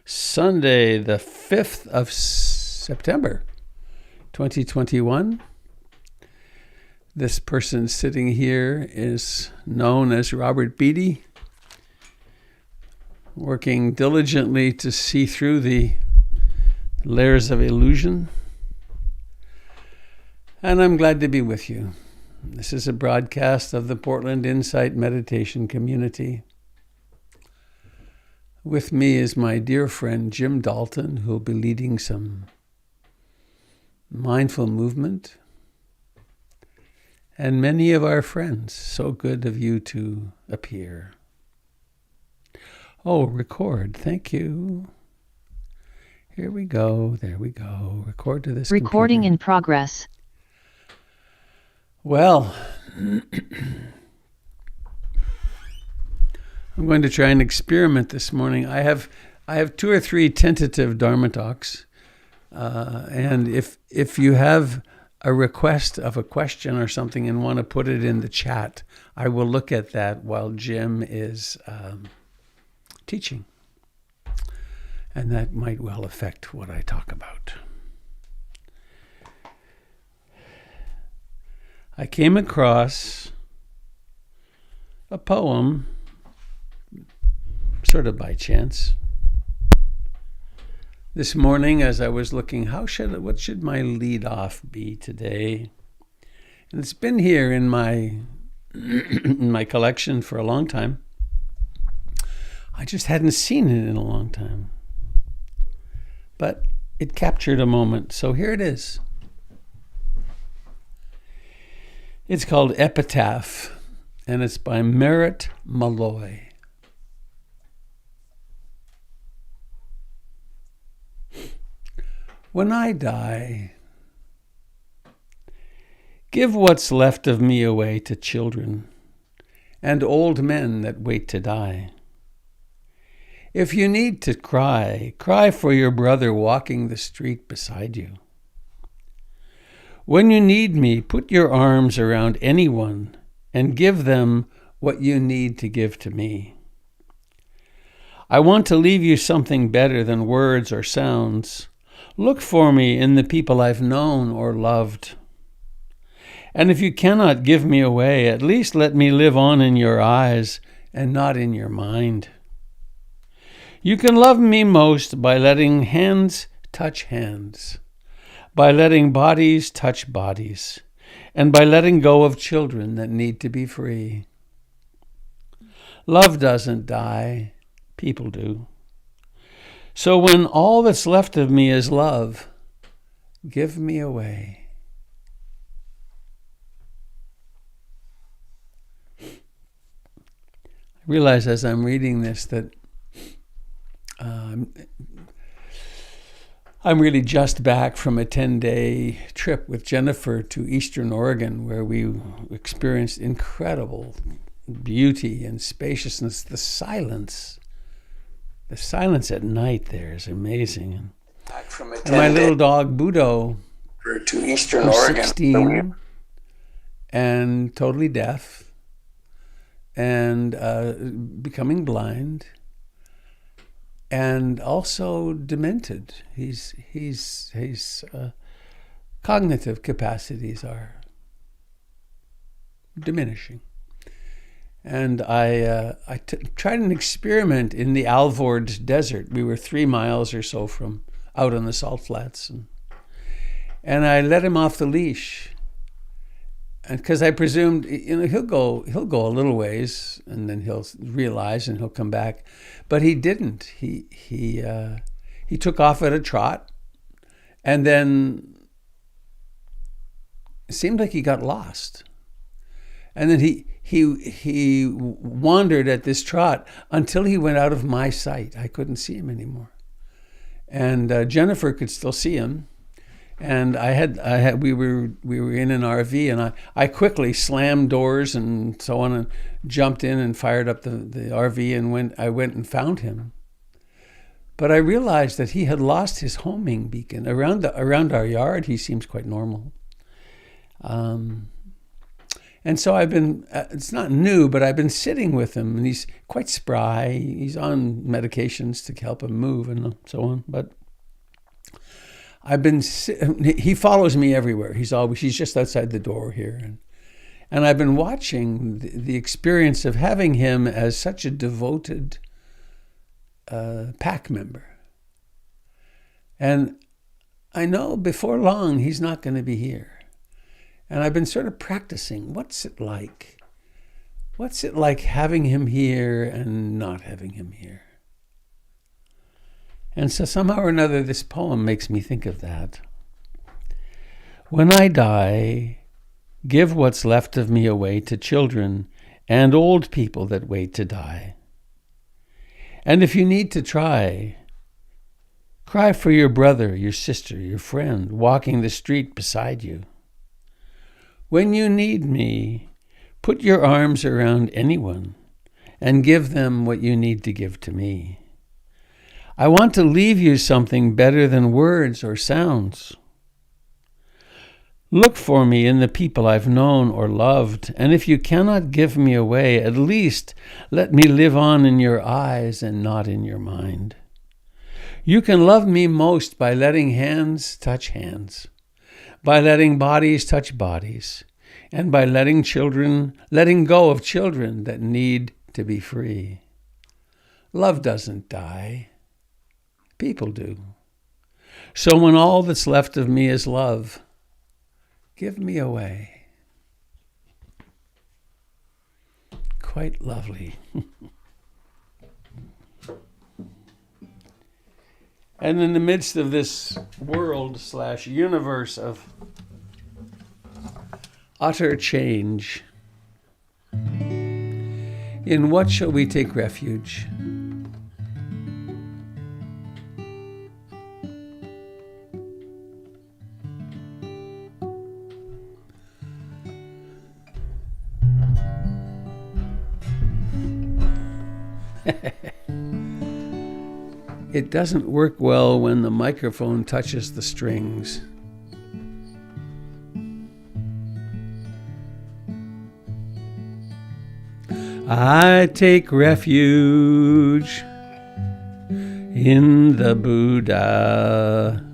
Sunday, the 5th of September, 2021. This person sitting here is known as Robert Beatty, working diligently to see through the layers of illusion. And I'm glad to be with you. This is a broadcast of the Portland Insight Meditation Community. With me is my dear friend Jim Dalton, who will be leading some mindful movement. And many of our friends. So good of you to appear. Oh, record. Thank you. Here we go. There we go. Record to this Recording computer. in progress. Well, I'm going to try and experiment this morning. I have 2 or 3 tentative Dharma talks, and if you have a request of a question or something and want to put it in the chat, I will look at that while Jim is teaching, and that might well affect what I talk about. I came across a poem sort of by chance this morning as I was looking, what should my lead off be today? And it's been here in my collection for a long time. I just hadn't seen it in a long time. But it captured a moment, so here it is. It's called Epitaph, and it's by Merritt Malloy. When I die, give what's left of me away to children and old men that wait to die. If you need to cry, cry for your brother walking the street beside you. When you need me, put your arms around anyone and give them what you need to give to me. I want to leave you something better than words or sounds. Look for me in the people I've known or loved. And if you cannot give me away, at least let me live on in your eyes and not in your mind. You can love me most by letting hands touch hands, by letting bodies touch bodies, and by letting go of children that need to be free. Love doesn't die, people do. So when all that's left of me is love, give me away. I realize as I'm reading this that I'm really just back from a 10-day trip with Jennifer to Eastern Oregon, where we experienced incredible beauty and spaciousness. The silence at night there is amazing. Back from a And my little dog Budo, to Eastern who's Oregon. 16 and totally deaf and becoming blind and also demented. His cognitive capacities are diminishing. And I tried an experiment in the Alvord Desert. We were 3 miles or so from out on the salt flats. And I let him off the leash. And because I presumed, he'll go a little ways and then he'll realize and he'll come back. But he didn't. He took off at a trot, and then it seemed like he got lost. And then he wandered at this trot until he went out of my sight. I couldn't see him anymore. And Jennifer could still see him. And we were in an RV, and I quickly slammed doors and so on, and jumped in and fired up the RV, and I went and found him. But I realized that he had lost his homing beacon. Around our yard, he seems quite normal. And so I've been, it's not new, but I've been sitting with him, and he's quite spry. He's on medications to help him move and so on. But he follows me everywhere. He's just outside the door here. And I've been watching the experience of having him as such a devoted pack member. And I know before long he's not going to be here. And I've been sort of practicing. What's it like? What's it like having him here and not having him here? And so somehow or another, this poem makes me think of that. When I die, give what's left of me away to children and old people that wait to die. And if you need to cry for your brother, your sister, your friend walking the street beside you. When you need me, put your arms around anyone and give them what you need to give to me. I want to leave you something better than words or sounds. Look for me in the people I've known or loved, and if you cannot give me away, at least let me live on in your eyes and not in your mind. You can love me most by letting hands touch hands, by letting bodies touch bodies, and by letting go of children that need to be free. Love doesn't die. People do. So when all that's left of me is love, give me away. Quite lovely. And in the midst of this world/universe of utter change, in what shall we take refuge? It doesn't work well when the microphone touches the strings. I take refuge in the Buddha,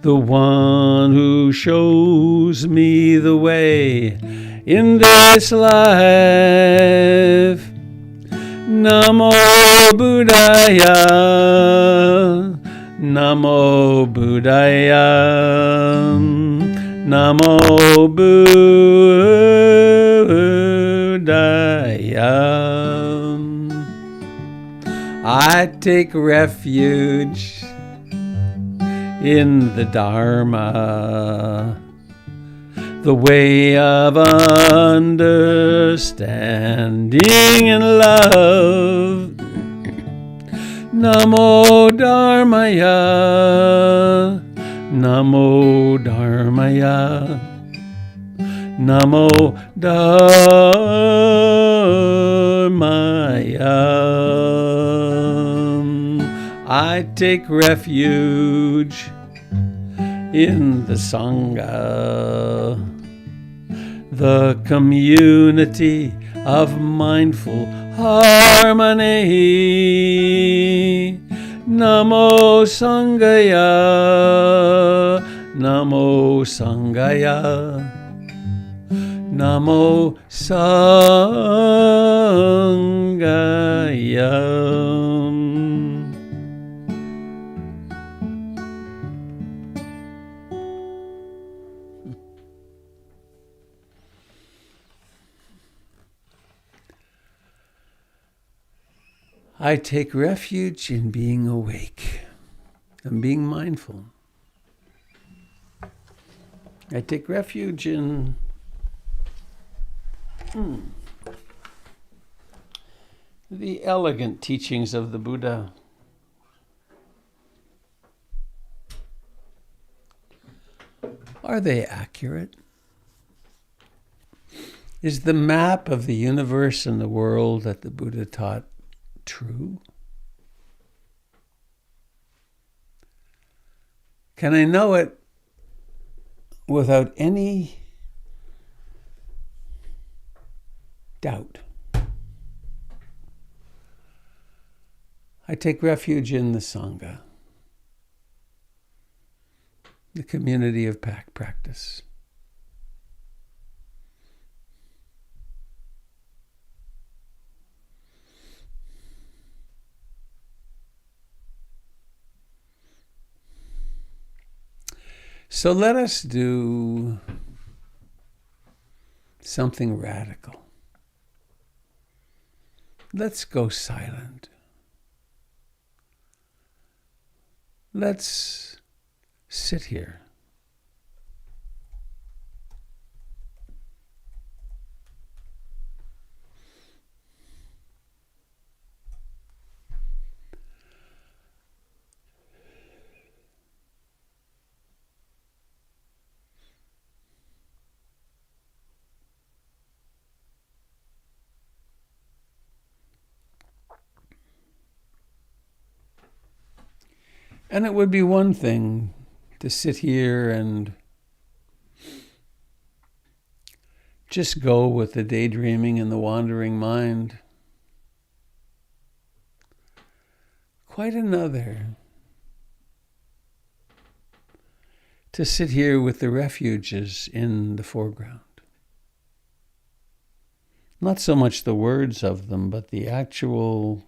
the one who shows me the way in this life. Namo Buddhaya, Namo Buddhaya, Namo Buddhaya. I take refuge in the Dharma, the way of understanding and love. Namo Dharmaya, Namo Dharmaya, Namo Dharmaya. I take refuge in the Sangha, the community of mindful harmony. Namo Sangaya, Namo Sangaya, Namo Sangaya. I take refuge in being awake and being mindful. I take refuge in the elegant teachings of the Buddha. Are they accurate? Is the map of the universe and the world that the Buddha taught true? Can I know it without any doubt. I take refuge in the Sangha, the community of practice. So let us do something radical. Let's go silent. Let's sit here. And it would be one thing to sit here and just go with the daydreaming and the wandering mind. Quite another to sit here with the refuges in the foreground. Not so much the words of them, but the actual,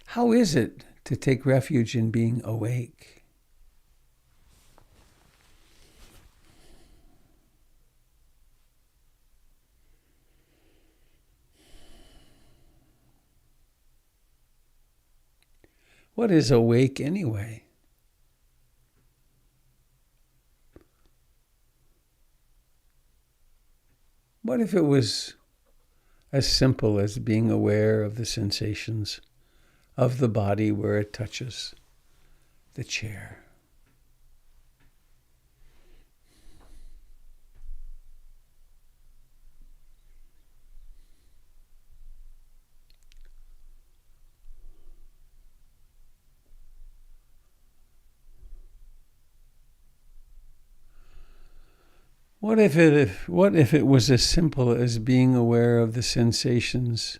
how is it to take refuge in being awake? What is awake anyway? What if it was as simple as being aware of the sensations of the body where it touches the chair? What if it was as simple as being aware of the sensations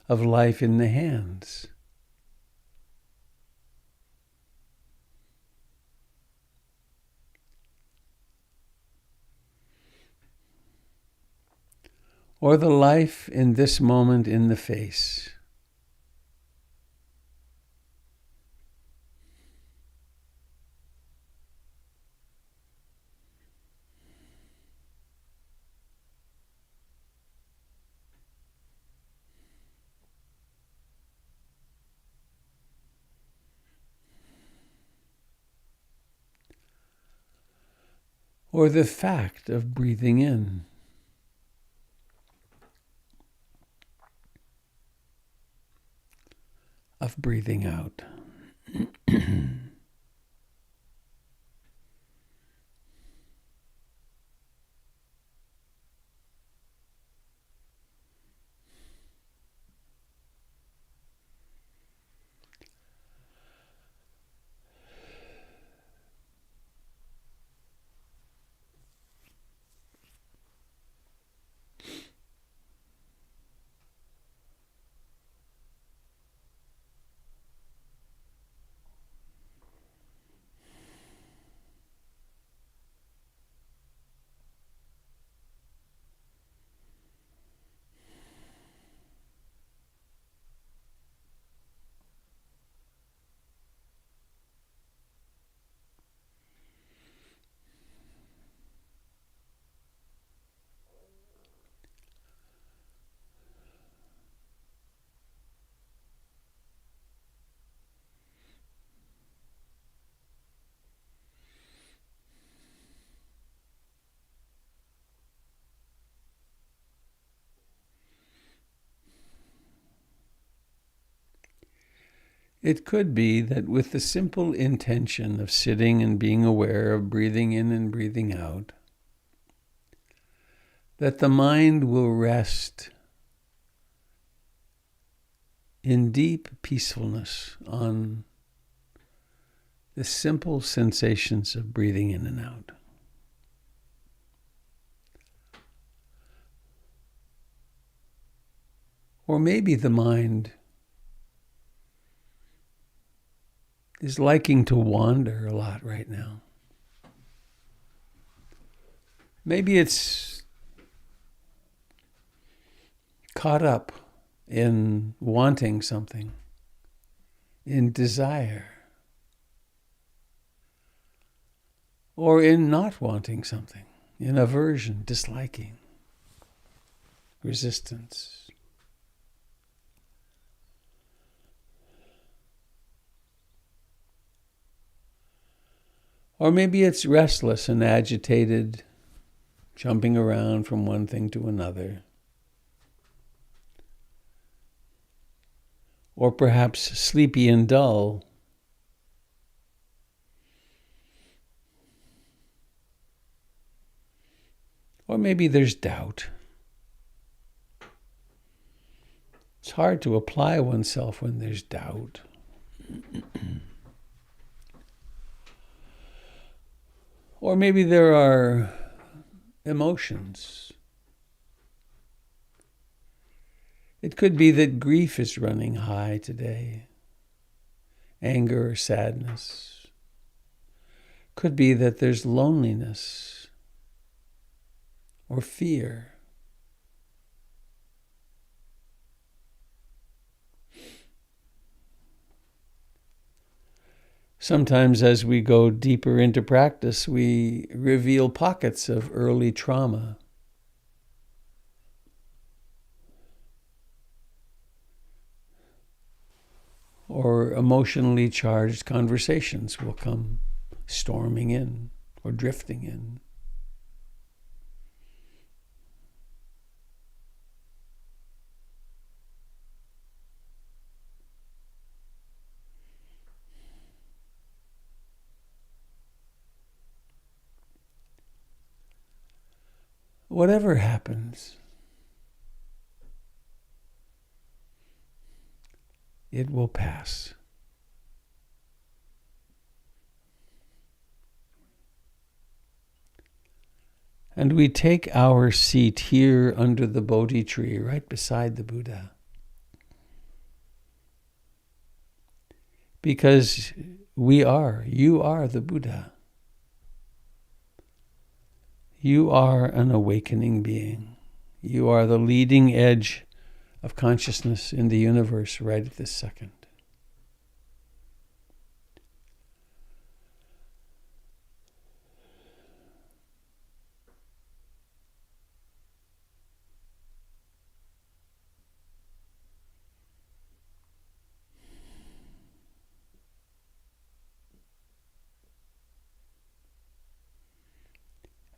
of life in the hands? Or the life in this moment in the face? Or the fact of breathing in? Of breathing out? It could be that with the simple intention of sitting and being aware of breathing in and breathing out, that the mind will rest in deep peacefulness on the simple sensations of breathing in and out. Or maybe the mind is liking to wander a lot right now. Maybe it's caught up in wanting something, in desire, or in not wanting something, in aversion, disliking, resistance. Or maybe it's restless and agitated, jumping around from one thing to another. Or perhaps sleepy and dull. Or maybe there's doubt. It's hard to apply oneself when there's doubt. Or maybe there are emotions. It could be that grief is running high today, anger or sadness. Could be that there's loneliness or fear. Sometimes as we go deeper into practice, we reveal pockets of early trauma. Or emotionally charged conversations will come storming in or drifting in. Whatever happens, it will pass. And we take our seat here under the Bodhi tree, right beside the Buddha. Because you are the Buddha. You are an awakening being. You are the leading edge of consciousness in the universe right at this second.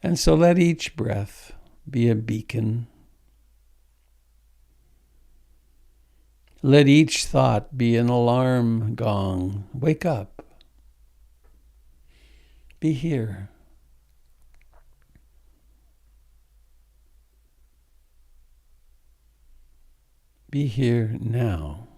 And so let each breath be a beacon. Let each thought be an alarm gong. Wake up. Be here. Be here now.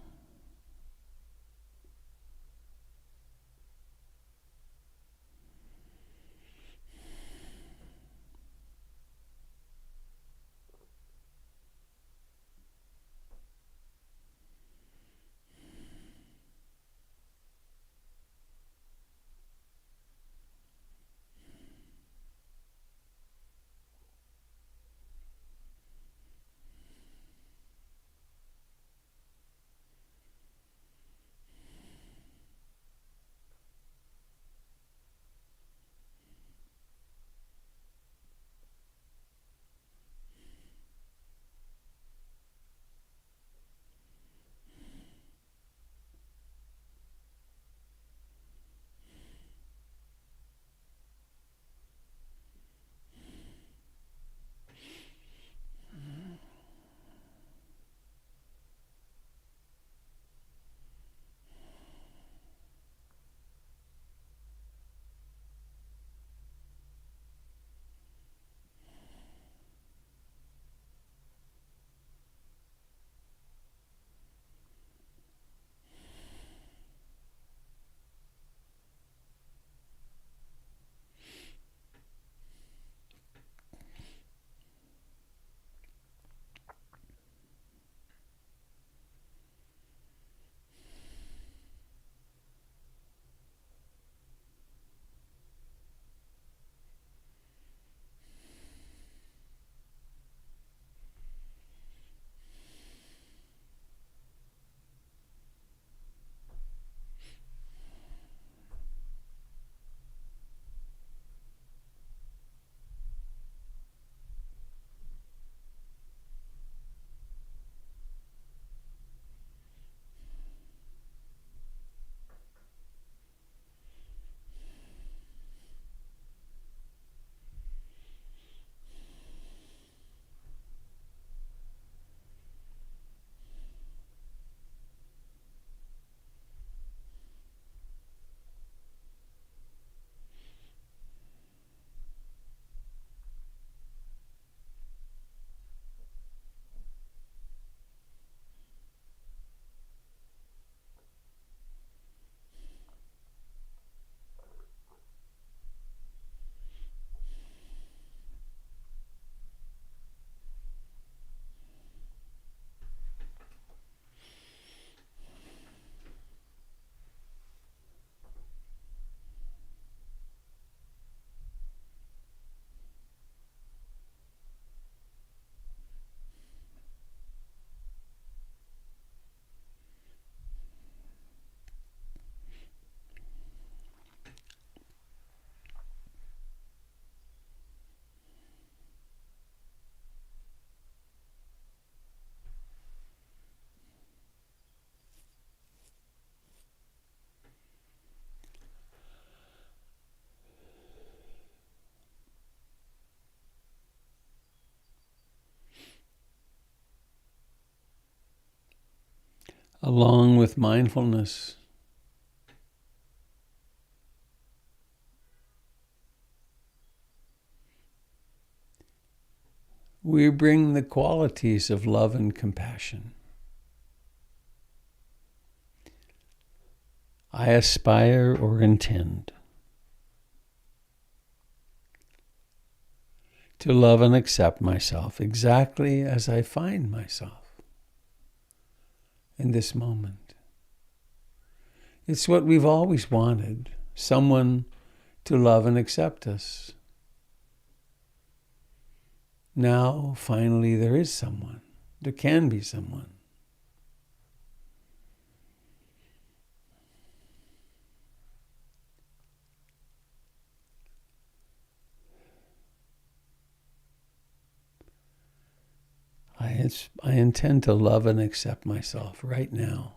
along with mindfulness. We bring the qualities of love and compassion. I aspire or intend to love and accept myself exactly as I find myself in this moment. It's what we've always wanted, someone to love and accept us. Now, finally, there is someone. There can be someone. I intend to love and accept myself right now.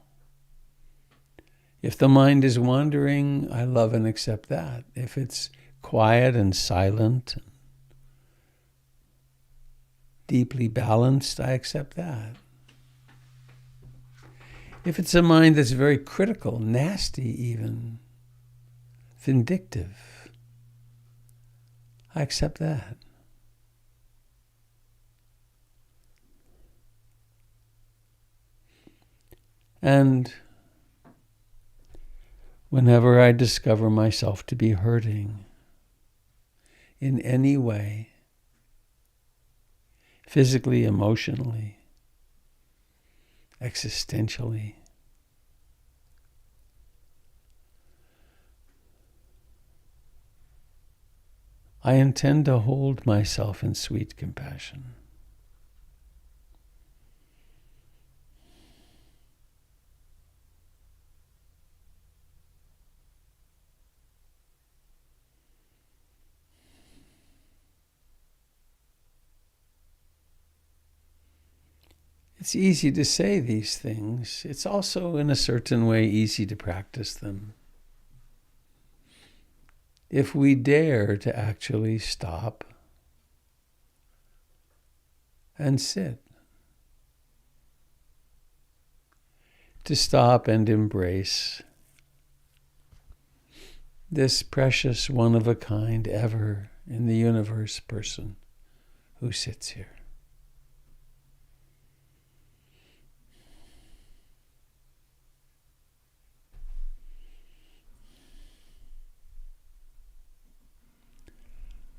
If the mind is wandering, I love and accept that. If it's quiet and silent, deeply balanced, I accept that. If it's a mind that's very critical, nasty even, vindictive, I accept that. And whenever I discover myself to be hurting in any way, physically, emotionally, existentially, I intend to hold myself in sweet compassion. It's easy to say these things. It's also, in a certain way, easy to practice them. If we dare to actually stop and sit, to stop and embrace this precious, one-of-a-kind, ever in the universe person who sits here.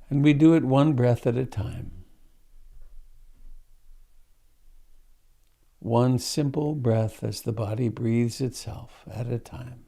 And we do it one breath at a time. One simple breath as the body breathes itself at a time.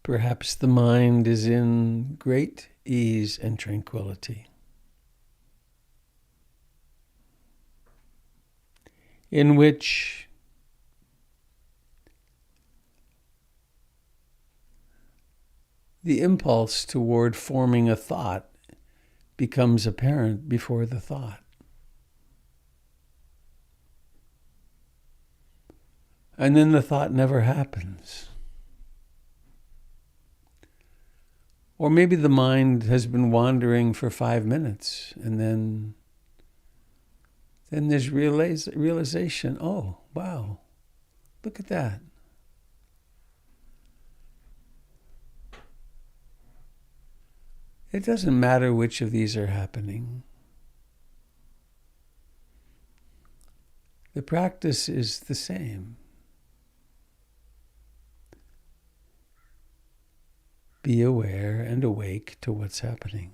Perhaps the mind is in great ease and tranquility, in which the impulse toward forming a thought becomes apparent before the thought. And then the thought never happens. Or maybe the mind has been wandering for 5 minutes, and then there's realization, oh, wow, look at that. It doesn't matter which of these are happening. The practice is the same. Be aware and awake to what's happening.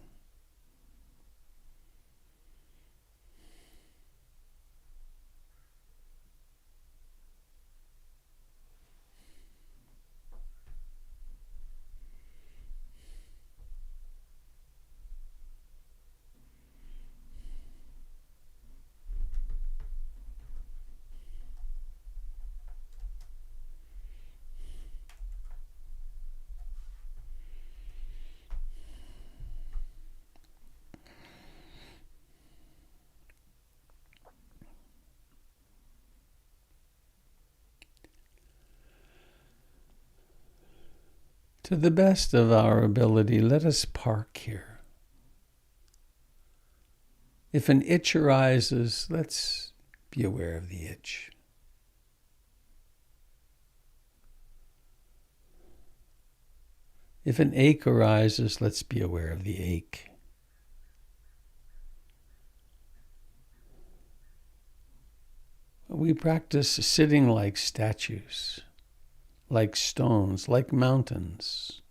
To the best of our ability, let us park here. If an itch arises, let's be aware of the itch. If an ache arises, let's be aware of the ache. We practice sitting like statues, like stones, like mountains.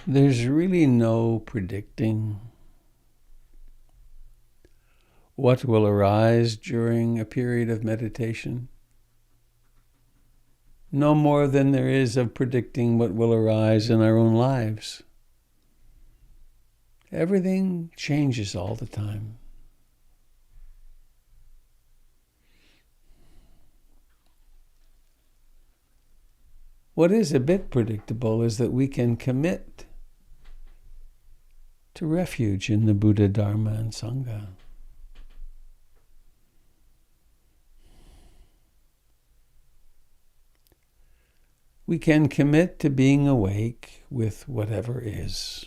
There's really no predicting what will arise during a period of meditation. No more than there is of predicting what will arise in our own lives. Everything changes all the time. What is a bit predictable is that we can commit to refuge in the Buddha, Dharma, and Sangha. We can commit to being awake with whatever is.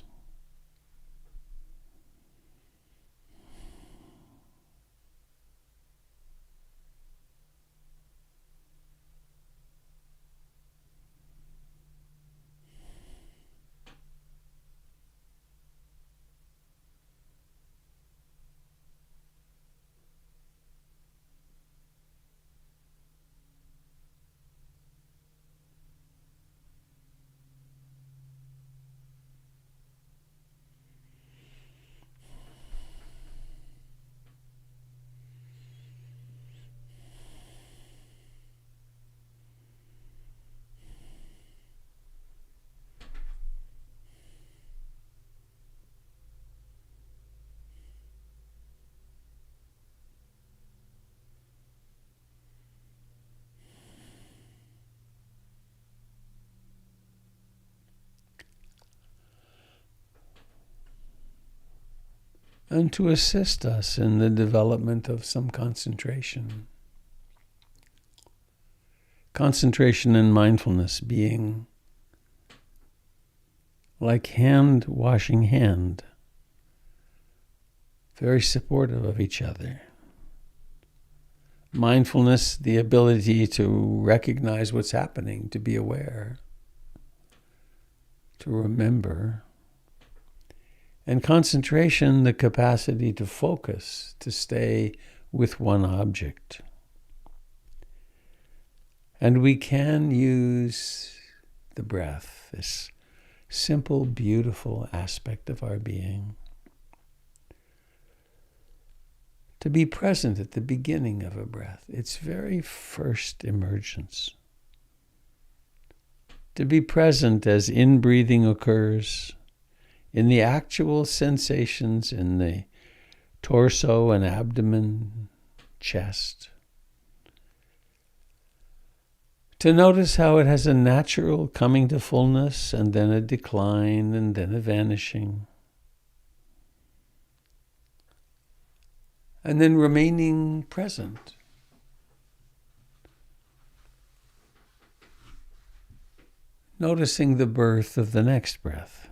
And to assist us in the development of some concentration. Concentration and mindfulness being like hand washing hand, very supportive of each other. Mindfulness, the ability to recognize what's happening, to be aware, to remember. And concentration, the capacity to focus, to stay with one object. And we can use the breath, this simple, beautiful aspect of our being, to be present at the beginning of a breath, its very first emergence. To be present as inbreathing occurs, in the actual sensations in the torso and abdomen, chest. To notice how it has a natural coming to fullness and then a decline and then a vanishing. And then remaining present. Noticing the birth of the next breath.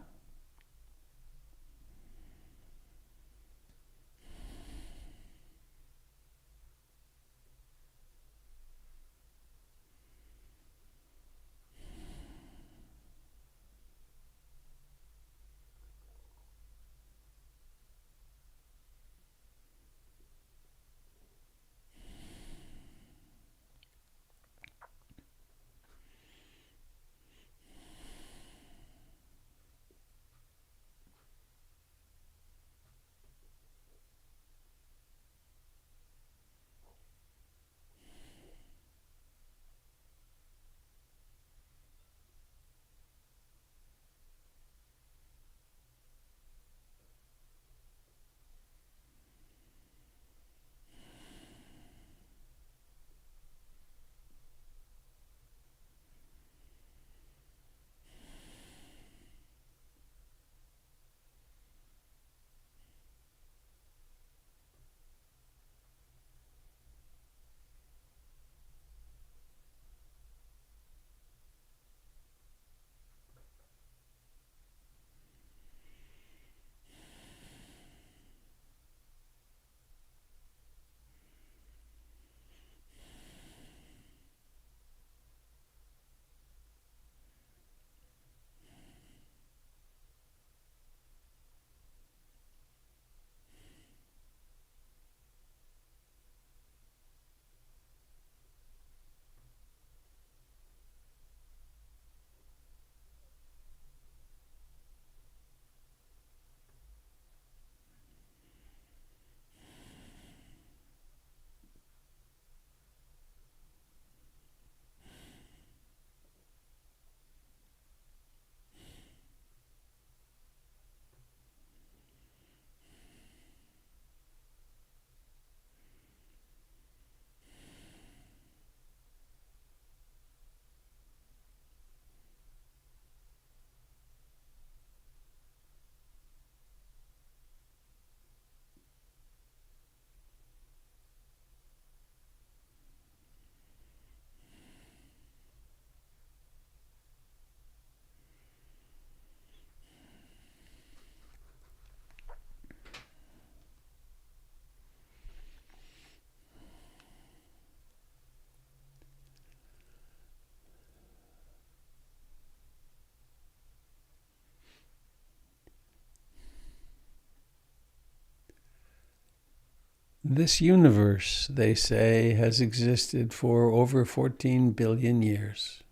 This universe, they say, has existed for over 14 billion years.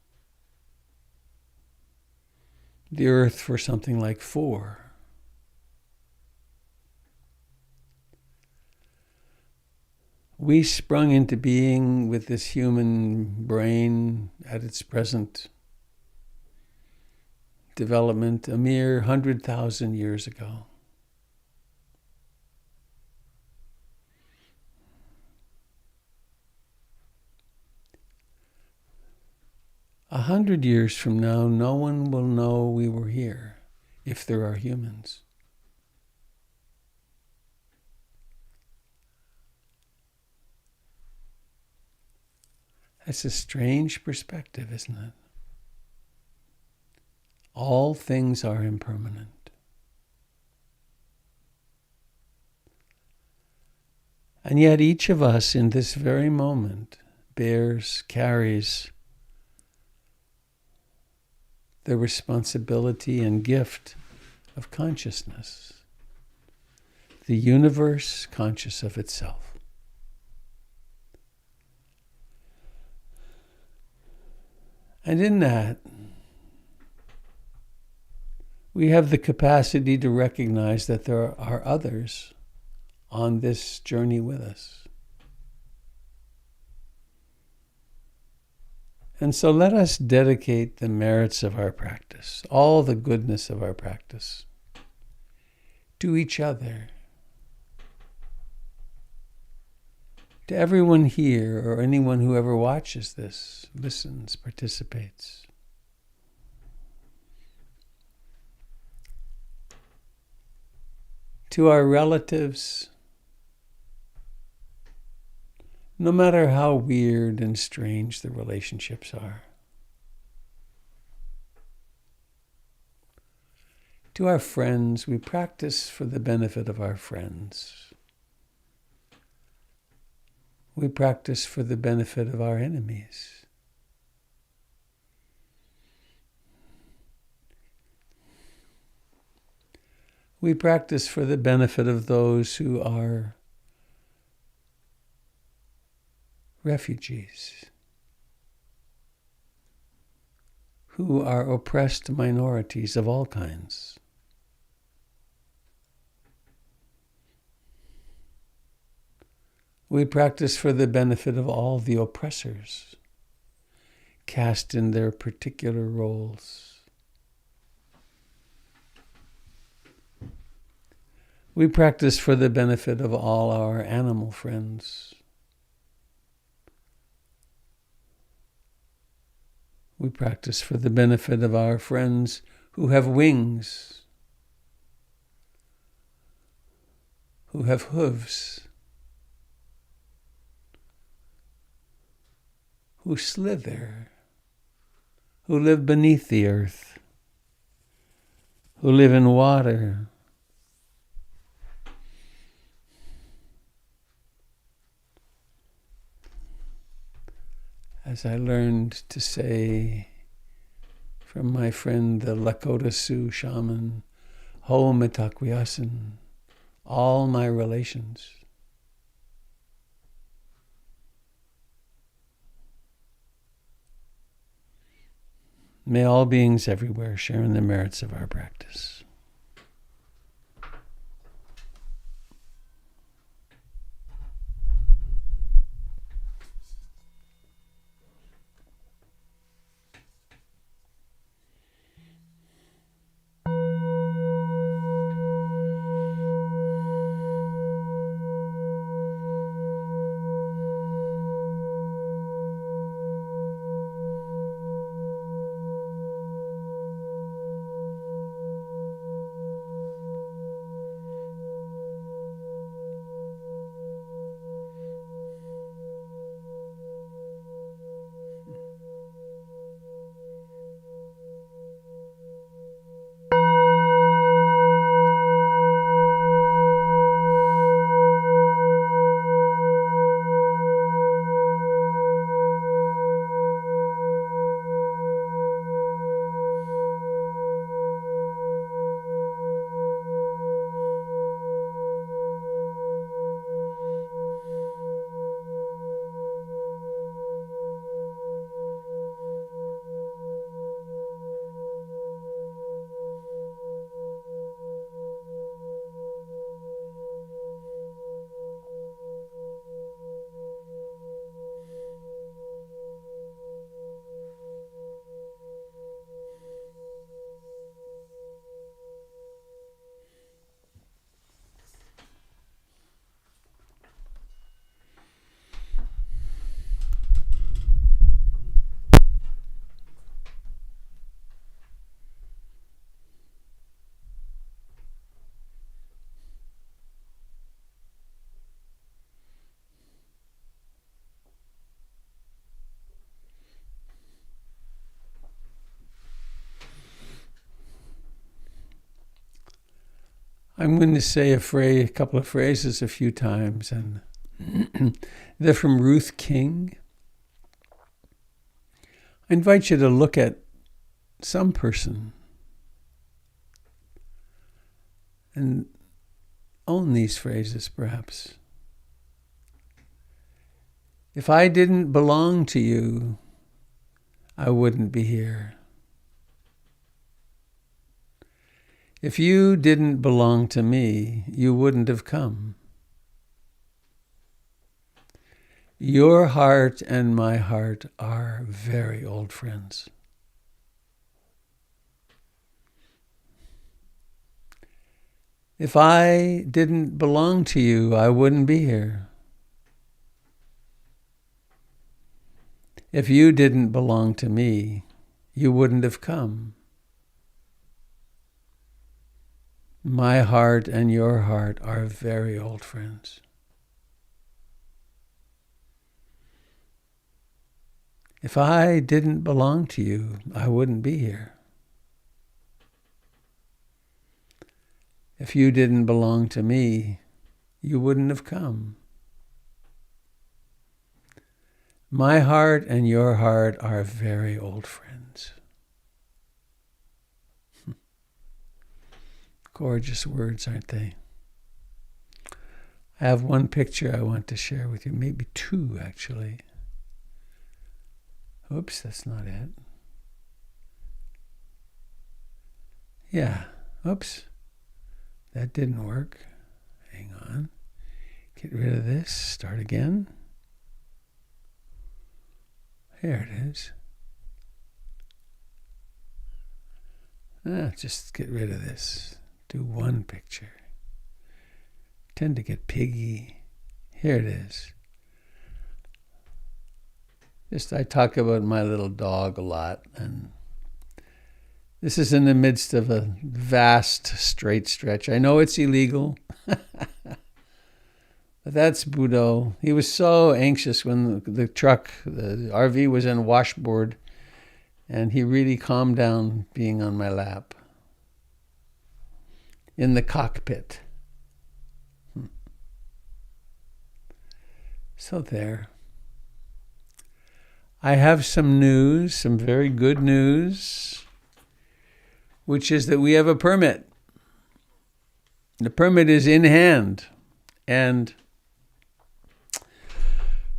The Earth for something like 4. We sprung into being with this human brain at its present development a mere 100,000 years ago. A 100 years from now, no one will know we were here, if there are humans. That's a strange perspective, isn't it? All things are impermanent. And yet each of us in this very moment carries the responsibility and gift of consciousness, the universe conscious of itself. And in that, we have the capacity to recognize that there are others on this journey with us. And so let us dedicate the merits of our practice, all the goodness of our practice, to each other, to everyone here or anyone who ever watches this, listens, participates. To our relatives, no matter how weird and strange the relationships are. To our friends, we practice for the benefit of our friends. We practice for the benefit of our enemies. We practice for the benefit of those who are refugees, who are oppressed minorities of all kinds. We practice for the benefit of all the oppressors, cast in their particular roles. We practice for the benefit of all our animal friends. We practice for the benefit of our friends who have wings, who have hooves, who slither, who live beneath the earth, who live in water. As I learned to say from my friend the Lakota Sioux shaman, Ho Metakwiasin, all my relations. May all beings everywhere share in the merits of our practice. I'm going to say a couple of phrases a few times, and they're from Ruth King. I invite you to look at some person and own these phrases, perhaps. If I didn't belong to you, I wouldn't be here. If you didn't belong to me, you wouldn't have come. Your heart and my heart are very old friends. If I didn't belong to you, I wouldn't be here. If you didn't belong to me, you wouldn't have come. My heart and your heart are very old friends. If I didn't belong to you, I wouldn't be here. If you didn't belong to me, you wouldn't have come. My heart and your heart are very old friends. Gorgeous words, aren't they? I have one picture I want to share with you, maybe two actually. Oops, that's not it. Yeah, oops, that didn't work. Hang on. Get rid of this, start again. There it is. Just get rid of this. Do one picture. Tend to get piggy. Here it is. I talk about my little dog a lot, and this is in the midst of a vast straight stretch. I know it's illegal, but that's Boudot. He was so anxious when the RV was in washboard, and he really calmed down being on my lap. In the cockpit. So there. I have some news, some very good news, which is that we have a permit. The permit is in hand. And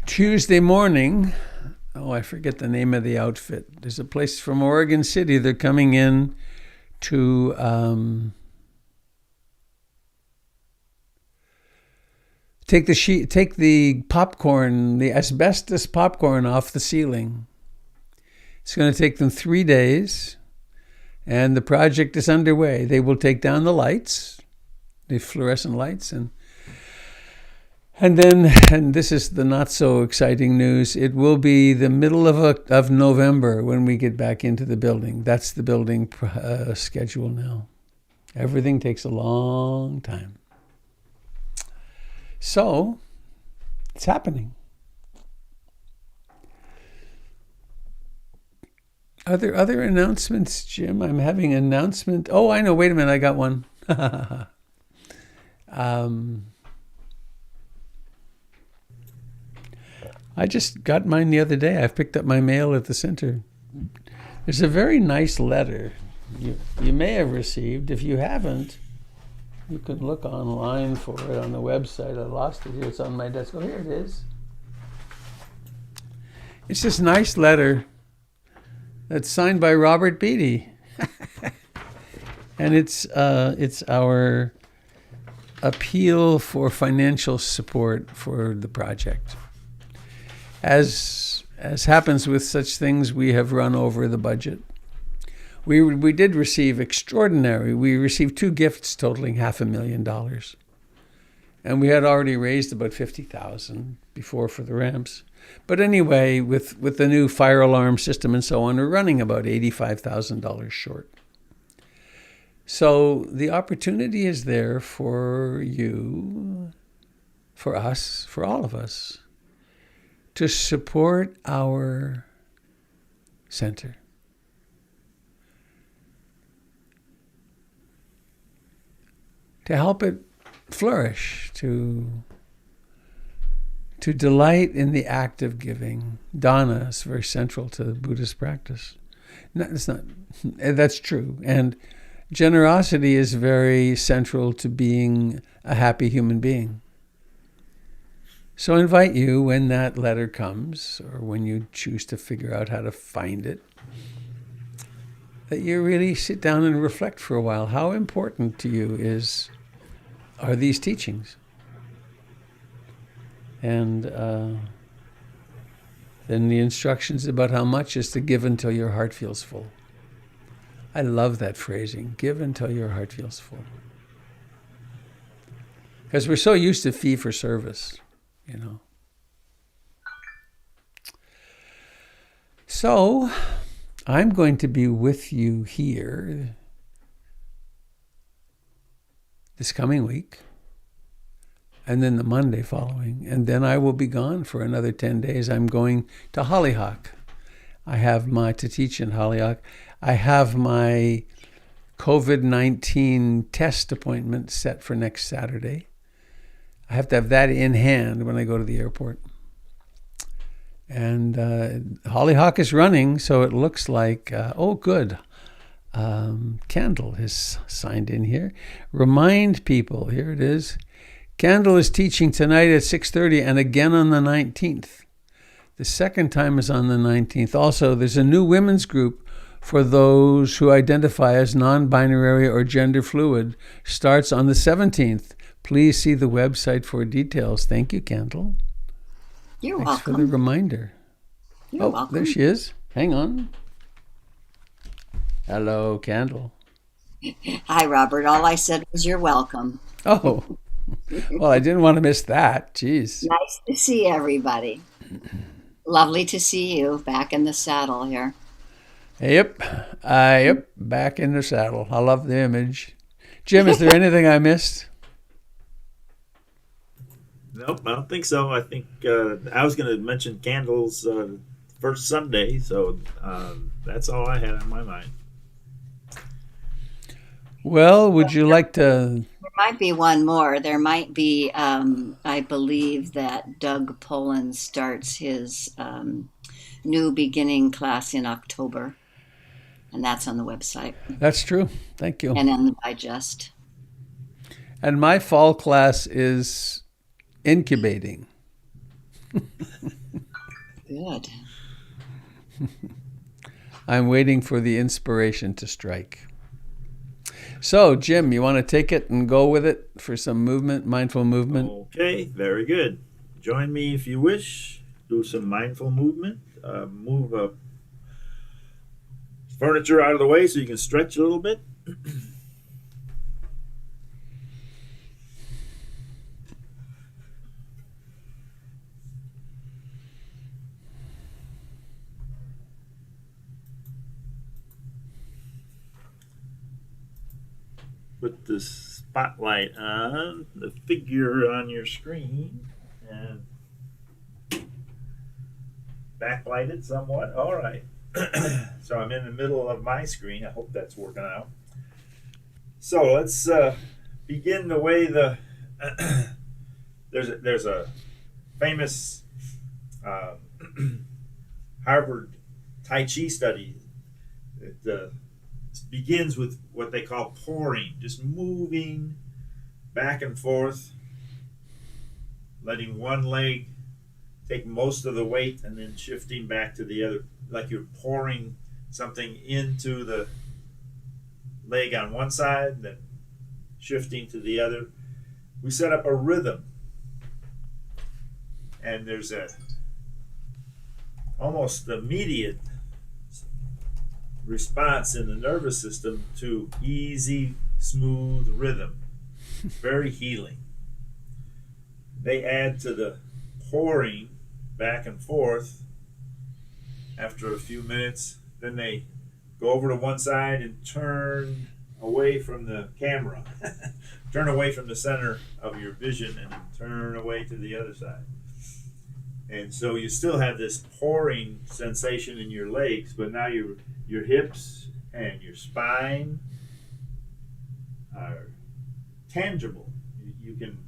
Tuesday morning, I forget the name of the outfit. There's a place from Oregon City. They're coming in to take the popcorn, the asbestos popcorn off the ceiling. It's going to take them 3 days, and the project is underway. They will take down the lights, the fluorescent lights, and this is the not so exciting news. It will be the middle of November when we get back into the building. That's the building schedule now. Everything takes a long time. So, it's happening. Are there other announcements, Jim? I'm having an announcement. Oh, I know. Wait a minute. I got one. I just got mine the other day. I've picked up my mail at the center. There's a very nice letter you may have received. If you haven't, you can look online for it on the website. I lost it here. It's on my desk. Oh, here it is. It's this nice letter that's signed by Robert Beatty. And it's our appeal for financial support for the project. As happens with such things, we have run over the budget. We did receive extraordinary. We received 2 gifts totaling $500,000, and we had already raised about $50,000 before for the ramps. But anyway, with the new fire alarm system and so on, we're running about $85,000 short. So the opportunity is there for you, for us, for all of us, to support our center. help it flourish, to delight in the act of giving. Dana is very central to Buddhist practice. No, it's not. That's true. And generosity is very central to being a happy human being. So I invite you, when that letter comes, or when you choose to figure out how to find it, that you really sit down and reflect for a while. How important to you are these teachings? And then the instructions about how much is to give until your heart feels full. I love that phrasing, give until your heart feels full. Because we're so used to fee for service, So, I'm going to be with you here this coming week, and then the Monday following, and then I will be gone for another 10 days. I'm going to Hollyhock. To teach in Hollyhock. I have my COVID-19 test appointment set for next Saturday. I have to have that in hand when I go to the airport. And Hollyhock is running, so it looks like, good. Candle has signed in here. Remind people, here it is. Candle is teaching tonight at 6:30 and again on the 19th. The second time is on the 19th. Also, there's a new women's group for those who identify as non-binary or gender fluid. Starts on the 17th. Please see the website for details. Thank you, Candle. You're Thanks welcome. for the reminder. You're welcome. There she is. Hang on. Hello, Candle. Hi, Robert. All I said was you're welcome. Oh, well, I didn't want to miss that. Jeez. Nice to see everybody. Lovely to see you back in the saddle here. Yep, back in the saddle. I love the image. Jim, is there anything I missed? Nope, I don't think so. I think I was going to mention candles first Sunday, so that's all I had on my mind. Well, would you like to... There might be one more. There might be, I believe that Doug Poland starts his new beginning class in October. And that's on the website. That's true. Thank you. And on the digest. And my fall class is incubating. Good. I'm waiting for the inspiration to strike. So, Jim, you want to take it and go with it for some movement, mindful movement? Okay, very good. Join me if you wish. Do some mindful movement. Move furniture out of the way so you can stretch a little bit. Put the spotlight on the figure on your screen and backlight it somewhat. All right. So I'm in the middle of my screen. I hope that's working out. So let's begin the way there's a famous Harvard Tai Chi study that begins with what they call pouring, just moving back and forth, letting one leg take most of the weight and then shifting back to the other, like you're pouring something into the leg on one side and then shifting to the other. We set up a rhythm, and there's a almost immediate response in the nervous system to easy, smooth rhythm. Very healing. They add to the pouring back and forth after a few minutes. Then they go over to one side and turn away from the camera. Turn away from the center of your vision and turn away to the other side. And so you still have this pouring sensation in your legs, but now your hips and your spine are tangible. You can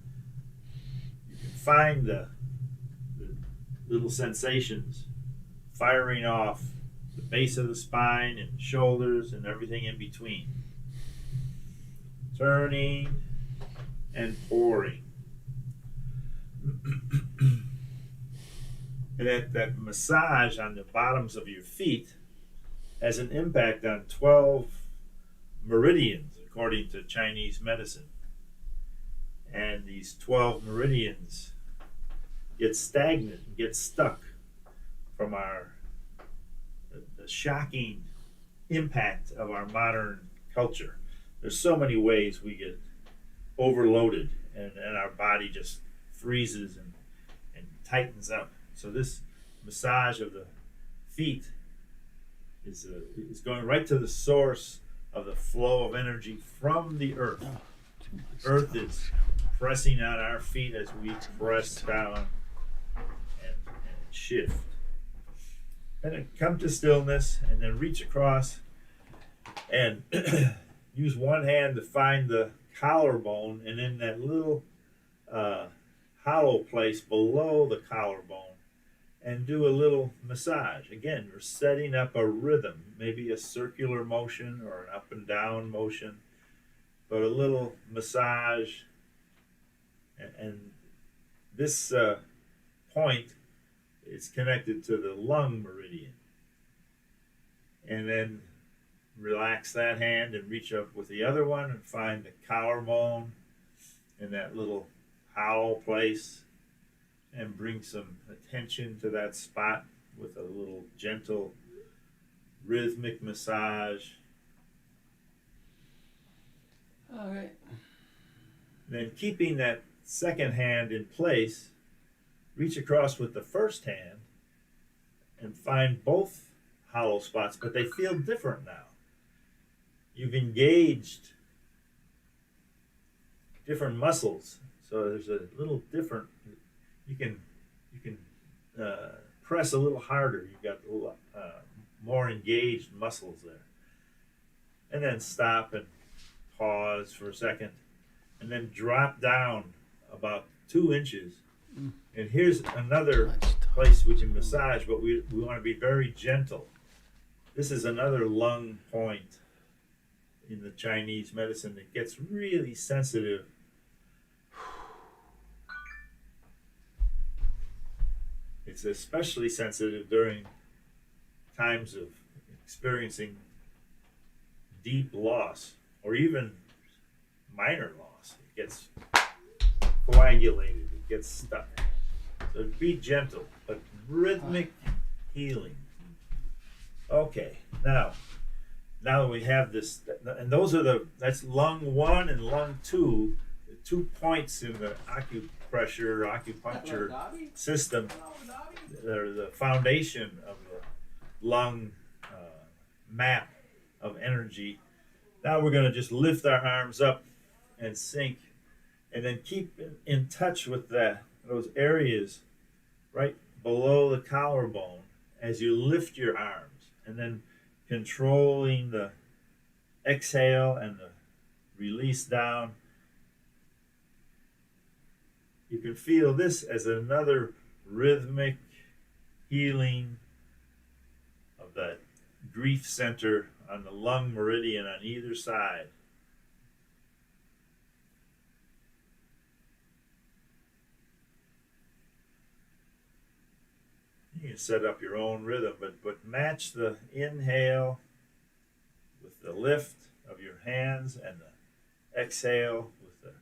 find the little sensations firing off the base of the spine and shoulders and everything in between. Turning and pouring. And that massage on the bottoms of your feet has an impact on 12 meridians, according to Chinese medicine. And these 12 meridians get stagnant and get stuck from the shocking impact of our modern culture. There's so many ways we get overloaded and our body just freezes and tightens up. So this massage of the feet is going right to the source of the flow of energy from the earth. Earth is pressing on our feet as we press down and shift. And then come to stillness and then reach across and use one hand to find the collarbone, and in that little hollow place below the collarbone, and do a little massage. Again, we're setting up a rhythm, maybe a circular motion or an up and down motion, but a little massage. And this point is connected to the lung meridian. And then relax that hand and reach up with the other one and find the collarbone in that little hollow place, and bring some attention to that spot with a little gentle rhythmic massage. All right. Then keeping that second hand in place, reach across with the first hand and find both hollow spots, but they feel different now. You've engaged different muscles, so there's a little different. You can press a little harder. You've got a little, more engaged muscles there, and then stop and pause for a second, and then drop down about 2 inches. And here's another place we can massage, but we want to be very gentle. This is another lung point in the Chinese medicine that gets really sensitive. It's especially sensitive during times of experiencing deep loss or even minor loss. It gets coagulated, it gets stuck. So be gentle, but rhythmic healing. Okay, now that we have this, and that's lung 1 and lung 2, the 2 points in the acupuncture system. They're the foundation of the lung map of energy. Now we're going to just lift our arms up and sink, and then keep in touch with those areas right below the collarbone as you lift your arms, and then controlling the exhale and the release down. You can feel this as another rhythmic healing of that grief center on the lung meridian on either side. You can set up your own rhythm, but match the inhale with the lift of your hands and the exhale with the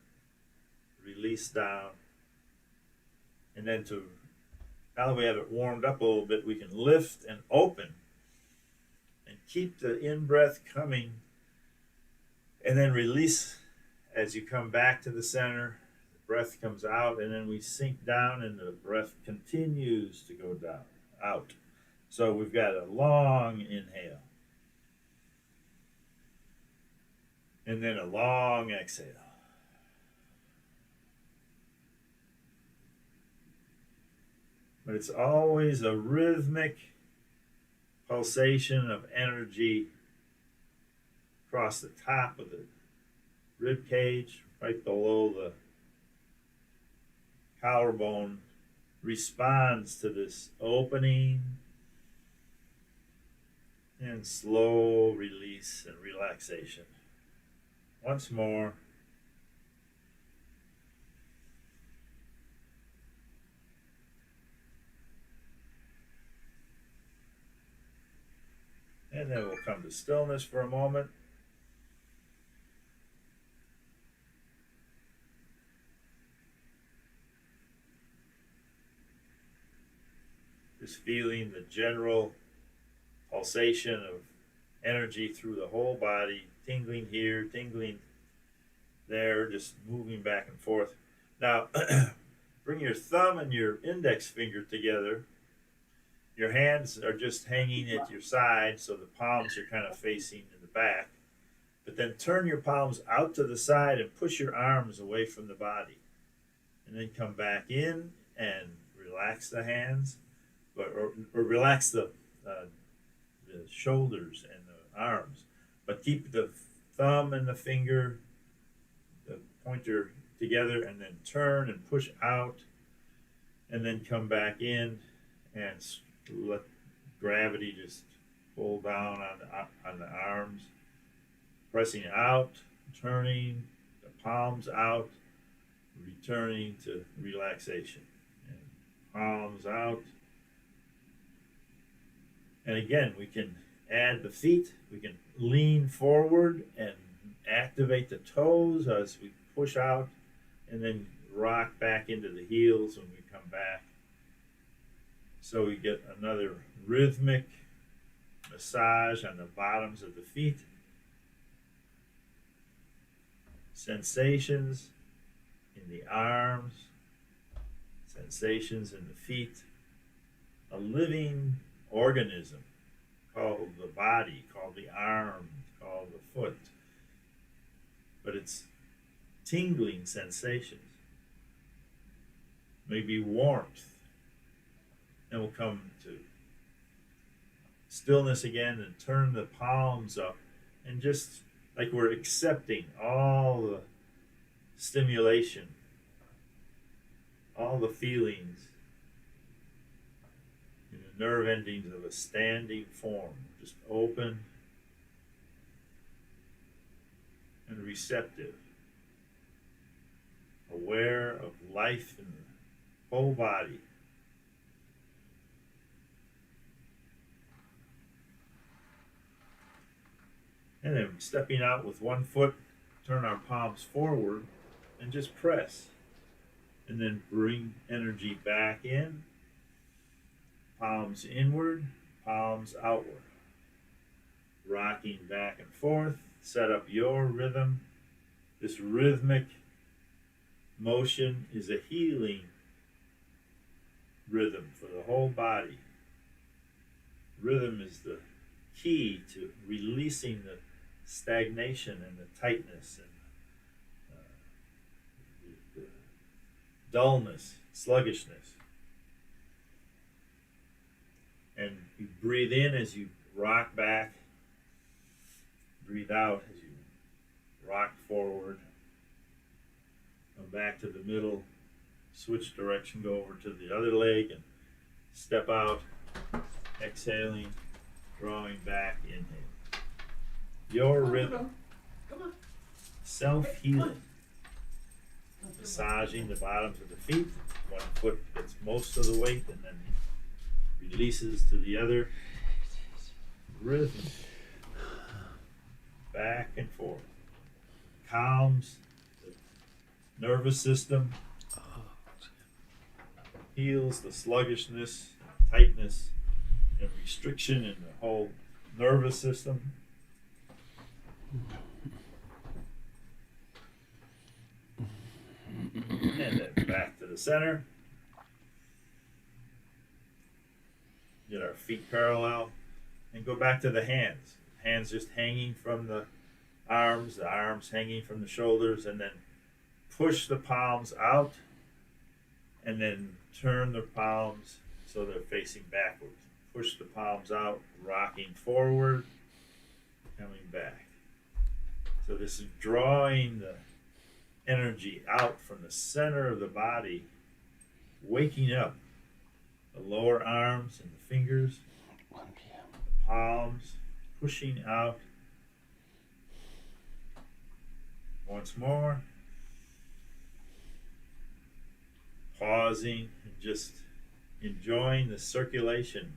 release down. And then now that we have it warmed up a little bit, we can lift and open and keep the in-breath coming, and then release as you come back to the center. The breath comes out, and then we sink down, and the breath continues to go down, out. So we've got a long inhale, and then a long exhale. But it's always a rhythmic pulsation of energy across the top of the rib cage, right below the collarbone responds to this opening and slow release and relaxation. Once more. And then we'll come to stillness for a moment. Just feeling the general pulsation of energy through the whole body, tingling here, tingling there, just moving back and forth. Now, bring your thumb and your index finger together. Your hands are just hanging at your side, so the palms are kind of facing in the back. But then turn your palms out to the side and push your arms away from the body. And then come back in and relax the hands, or relax the shoulders and the arms. But keep the thumb and the finger, the pointer together, and then turn and push out, and then come back in and let gravity just pull down on the arms, pressing out, turning the palms out, returning to relaxation, and palms out. And again, we can add the feet, we can lean forward and activate the toes as we push out, and then rock back into the heels when we come back. So we get another rhythmic massage on the bottoms of the feet. Sensations in the arms, sensations in the feet. A living organism called the body, called the arm, called the foot. But it's tingling sensations. Maybe warmth. And we'll come to stillness again and turn the palms up and just like we're accepting all the stimulation, all the feelings in the nerve endings of a standing form, just open and receptive, aware of life in the whole body. And then stepping out with one foot, turn our palms forward and just press. And then bring energy back in, palms inward, palms outward. Rocking back and forth, set up your rhythm. This rhythmic motion is a healing rhythm for the whole body. Rhythm is the key to releasing the stagnation and the tightness and the dullness, sluggishness. And you breathe in as you rock back, breathe out as you rock forward, come back to the middle, switch direction, go over to the other leg and step out, exhaling, drawing back, inhale. Your rhythm, self-healing, massaging the bottoms of the feet. One foot gets most of the weight and then releases to the other. Rhythm, back and forth, calms the nervous system, heals the sluggishness, tightness, and restriction in the whole nervous system. And then back to the center. Get our feet parallel and go back to the hands. Hands just hanging from the arms hanging from the shoulders, and then push the palms out and then turn the palms so they're facing backwards. Push the palms out, rocking forward, coming back. So this is drawing the energy out from the center of the body, waking up the lower arms and the fingers, 1 p.m. the palms, pushing out. Once more, pausing and just enjoying the circulation,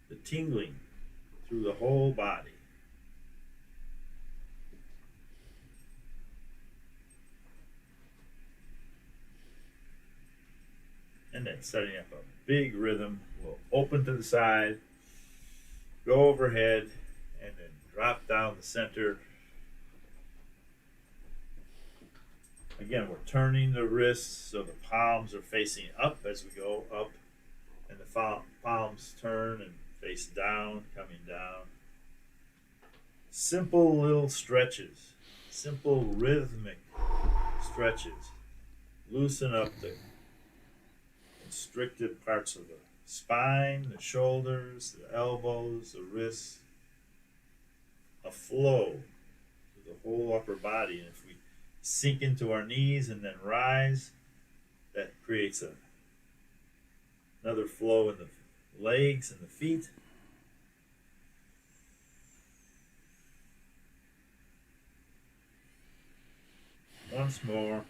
the tingling through the whole body. And then setting up a big rhythm. We'll open to the side, go overhead, and then drop down the center. Again, we're turning the wrists so the palms are facing up as we go up, and the palms turn and face down, coming down. Simple little stretches, simple rhythmic stretches. Loosen up the constricted parts of the spine, the shoulders, the elbows, the wrists. A flow through the whole upper body. And if we sink into our knees and then rise, that creates another flow in the legs and the feet. Once more.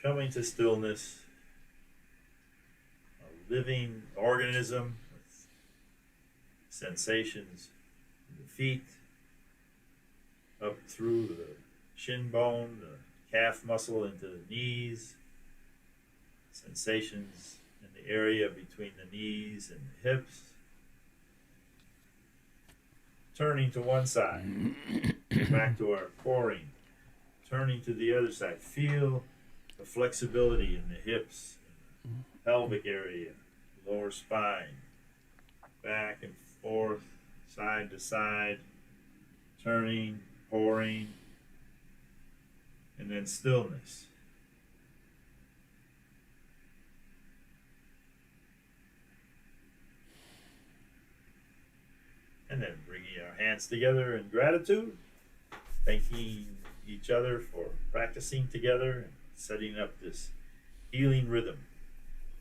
Coming to stillness, a living organism with sensations in the feet, up through the shin bone, the calf muscle into the knees, sensations in the area between the knees and the hips. Turning to one side, back to our coring, turning to the other side. Feel the flexibility in the hips, in the pelvic area, lower spine, back and forth, side to side, turning, pouring, and then stillness. And then bringing our hands together in gratitude, thanking each other for practicing together and setting up this healing rhythm.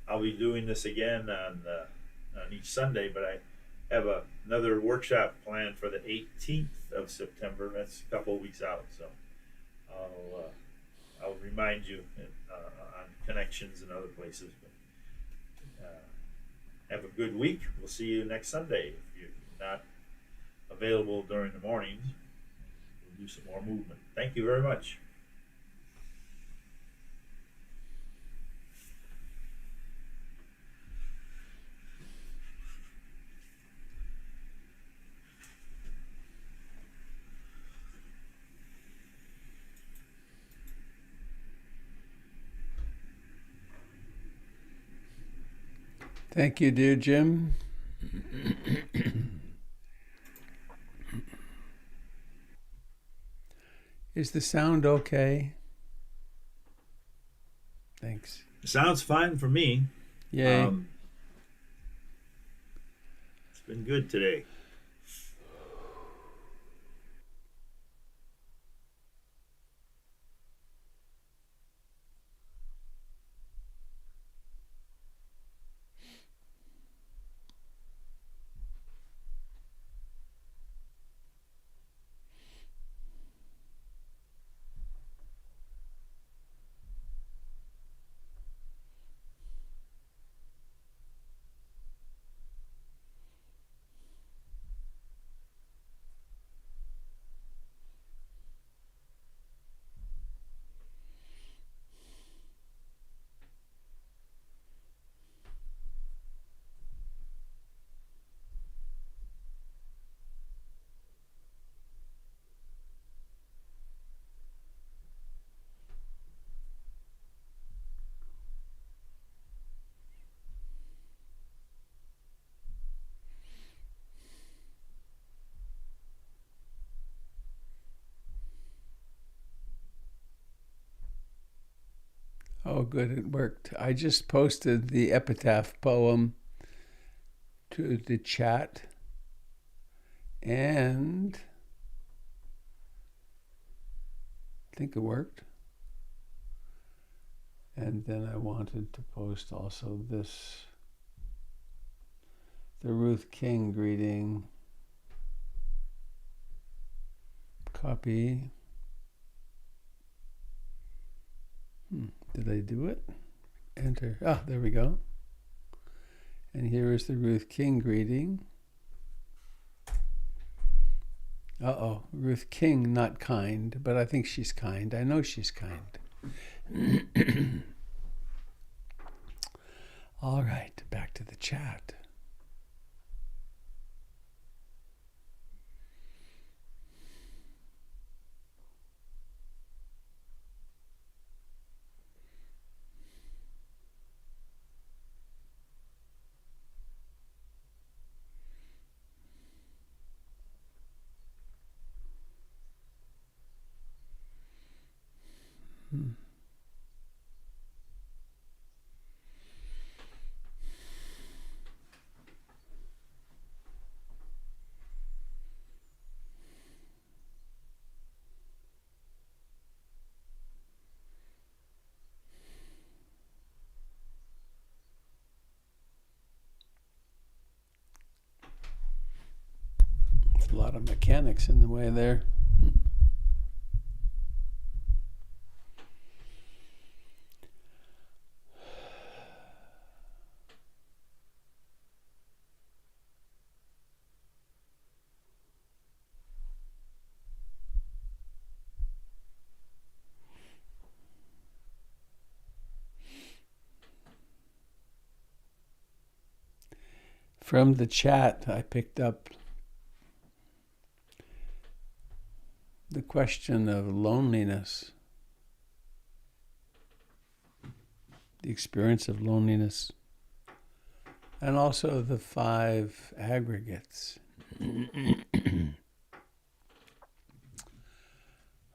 I'll be doing this again on each Sunday, but I have another workshop planned for the 18th of September. That's a couple of weeks out, so I'll remind you on connections and other places. But have a good week. We'll see you next Sunday. If you're not available during the mornings, we'll do some more movement. Thank you very much. Thank you, dear Jim. Is the sound okay? Thanks. Sounds fine for me. Yay. It's been good today. Oh, good, it worked. I just posted the epitaph poem to the chat, And I think it worked. And then I wanted to post also this, the Ruth King greeting. Copy. Did I do it? Enter. Ah, there we go. And here is the Ruth King greeting. Uh-oh, Ruth King, not kind, but I think she's kind. I know she's kind. All right, back to the chat. A lot of mechanics in the way there. From the chat, I picked up the question of loneliness, the experience of loneliness, and also the five aggregates. And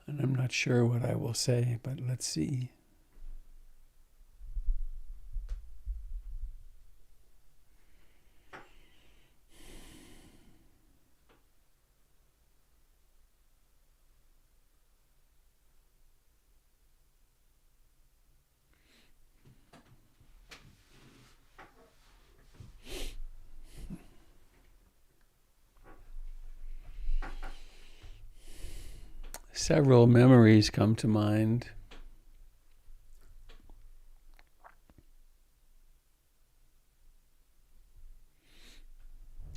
I'm not sure what I will say, but let's see. Several memories come to mind.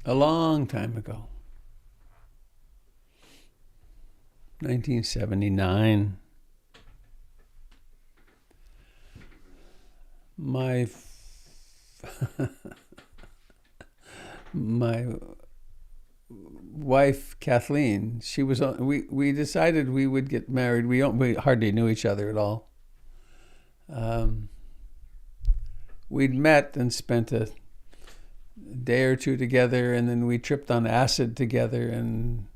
A long time ago, 1979, my wife Kathleen, she was we decided we would get married. We hardly knew each other at all. We'd met and spent a day or two together, and then we tripped on acid together, and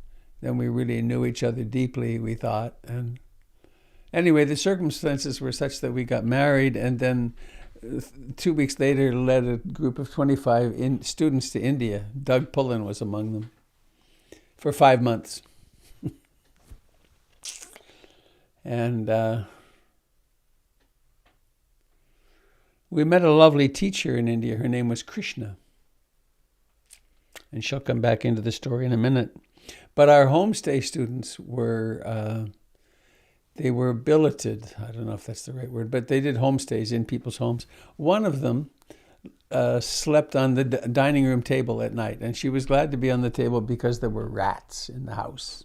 then we really knew each other deeply, we thought. And anyway, the circumstances were such that we got married, and then 2 weeks later led a group of 25 students to India. Doug Pullen was among them for 5 months. And we met a lovely teacher in India. Her name was Krishna. And she'll come back into the story in a minute. But our homestay students were, they were billeted. I don't know if that's the right word, but they did homestays in people's homes. One of them slept on the dining room table at night, and she was glad to be on the table because there were rats in the house.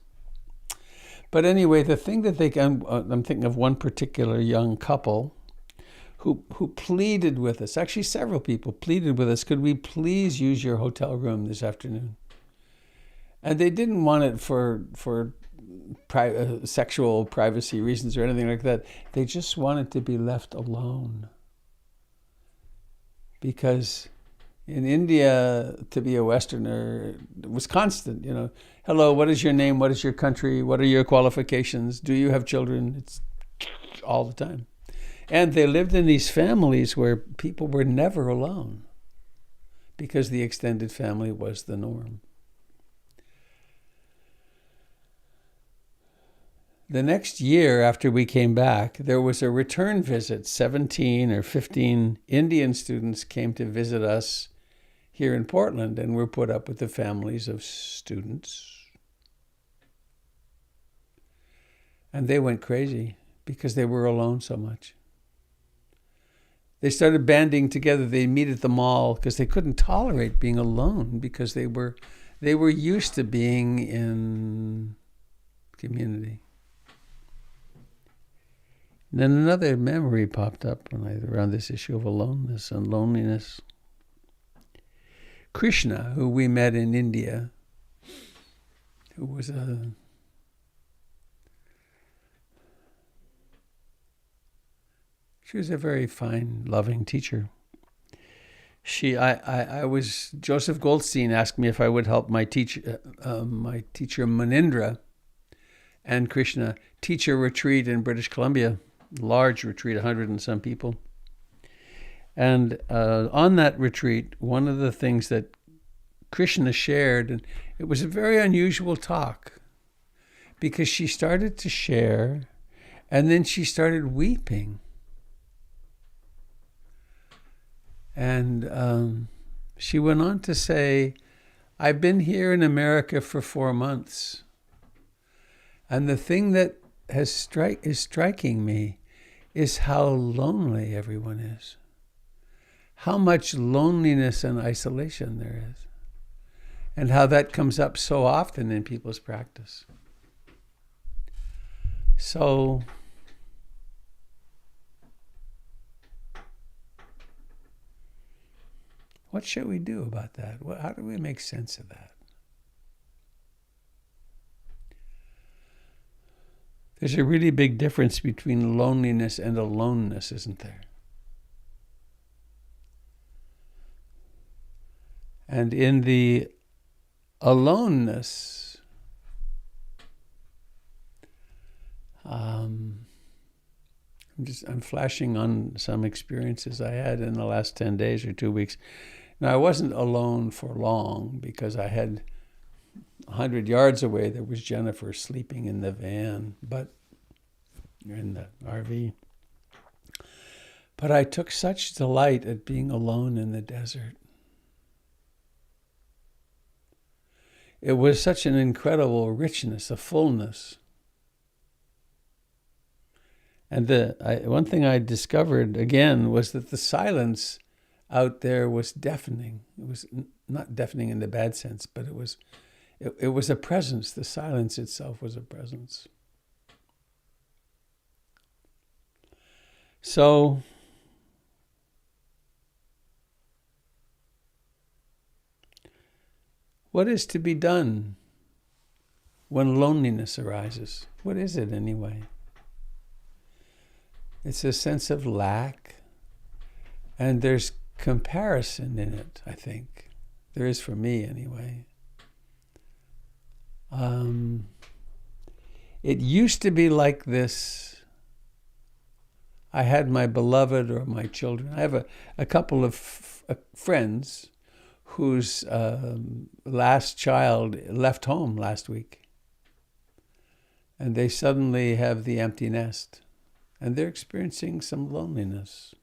But anyway, the thing that I'm thinking of one particular young couple who pleaded with us. Actually, several people pleaded with us, could we please use your hotel room this afternoon? And they didn't want it for sexual privacy reasons or anything like that. They just wanted to be left alone. Because in India, to be a Westerner was constant, Hello, what is your name? What is your country? What are your qualifications? Do you have children? It's all the time. And they lived in these families where people were never alone because the extended family was the norm. The next year after we came back, there was a return visit. 17 or 15 Indian students came to visit us here in Portland and were put up with the families of students. And they went crazy because they were alone so much. They started banding together. They meet at the mall because they couldn't tolerate being alone because they were used to being in community. Then another memory popped up around this issue of aloneness and loneliness. Krishna, who we met in India, who was she was a very fine, loving teacher. Joseph Goldstein asked me if I would help my teacher Munindra and Krishna teach a retreat in British Columbia. Large retreat, 100 and some people. And on that retreat, one of the things that Krishna shared, and it was a very unusual talk, because she started to share, and then she started weeping. And she went on to say, I've been here in America for 4 months, and the thing that is striking me is how lonely everyone is. How much loneliness and isolation there is. And how that comes up so often in people's practice. So, what should we do about that? How do we make sense of that? There's a really big difference between loneliness and aloneness, isn't there? And in the aloneness, I'm flashing on some experiences I had in the last 10 days or 2 weeks. Now, I wasn't alone for long because I had 100 yards away, there was Jennifer sleeping in the van, but in the RV. But I took such delight at being alone in the desert. It was such an incredible richness, a fullness. And one thing I discovered again was that the silence out there was deafening. It was not deafening in the bad sense, but it was a presence. The silence itself was a presence. So, what is to be done when loneliness arises? What is it anyway? It's a sense of lack, and there's comparison in it, I think. There is for me anyway. It used to be like this. I had my beloved or my children. I have a couple of friends whose last child left home last week. And they suddenly have the empty nest. And they're experiencing some loneliness.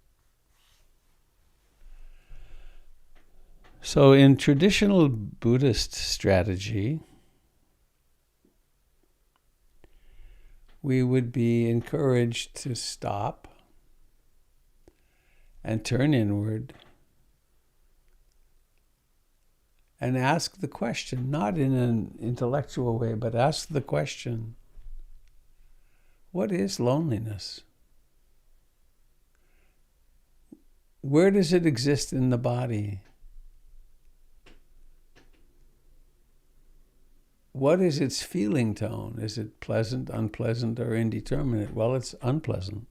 So in traditional Buddhist strategy, we would be encouraged to stop and turn inward and ask the question, not in an intellectual way, but ask the question, what is loneliness? Where does it exist in the body? What is its feeling tone? Is it pleasant, unpleasant, or indeterminate? Well, it's unpleasant.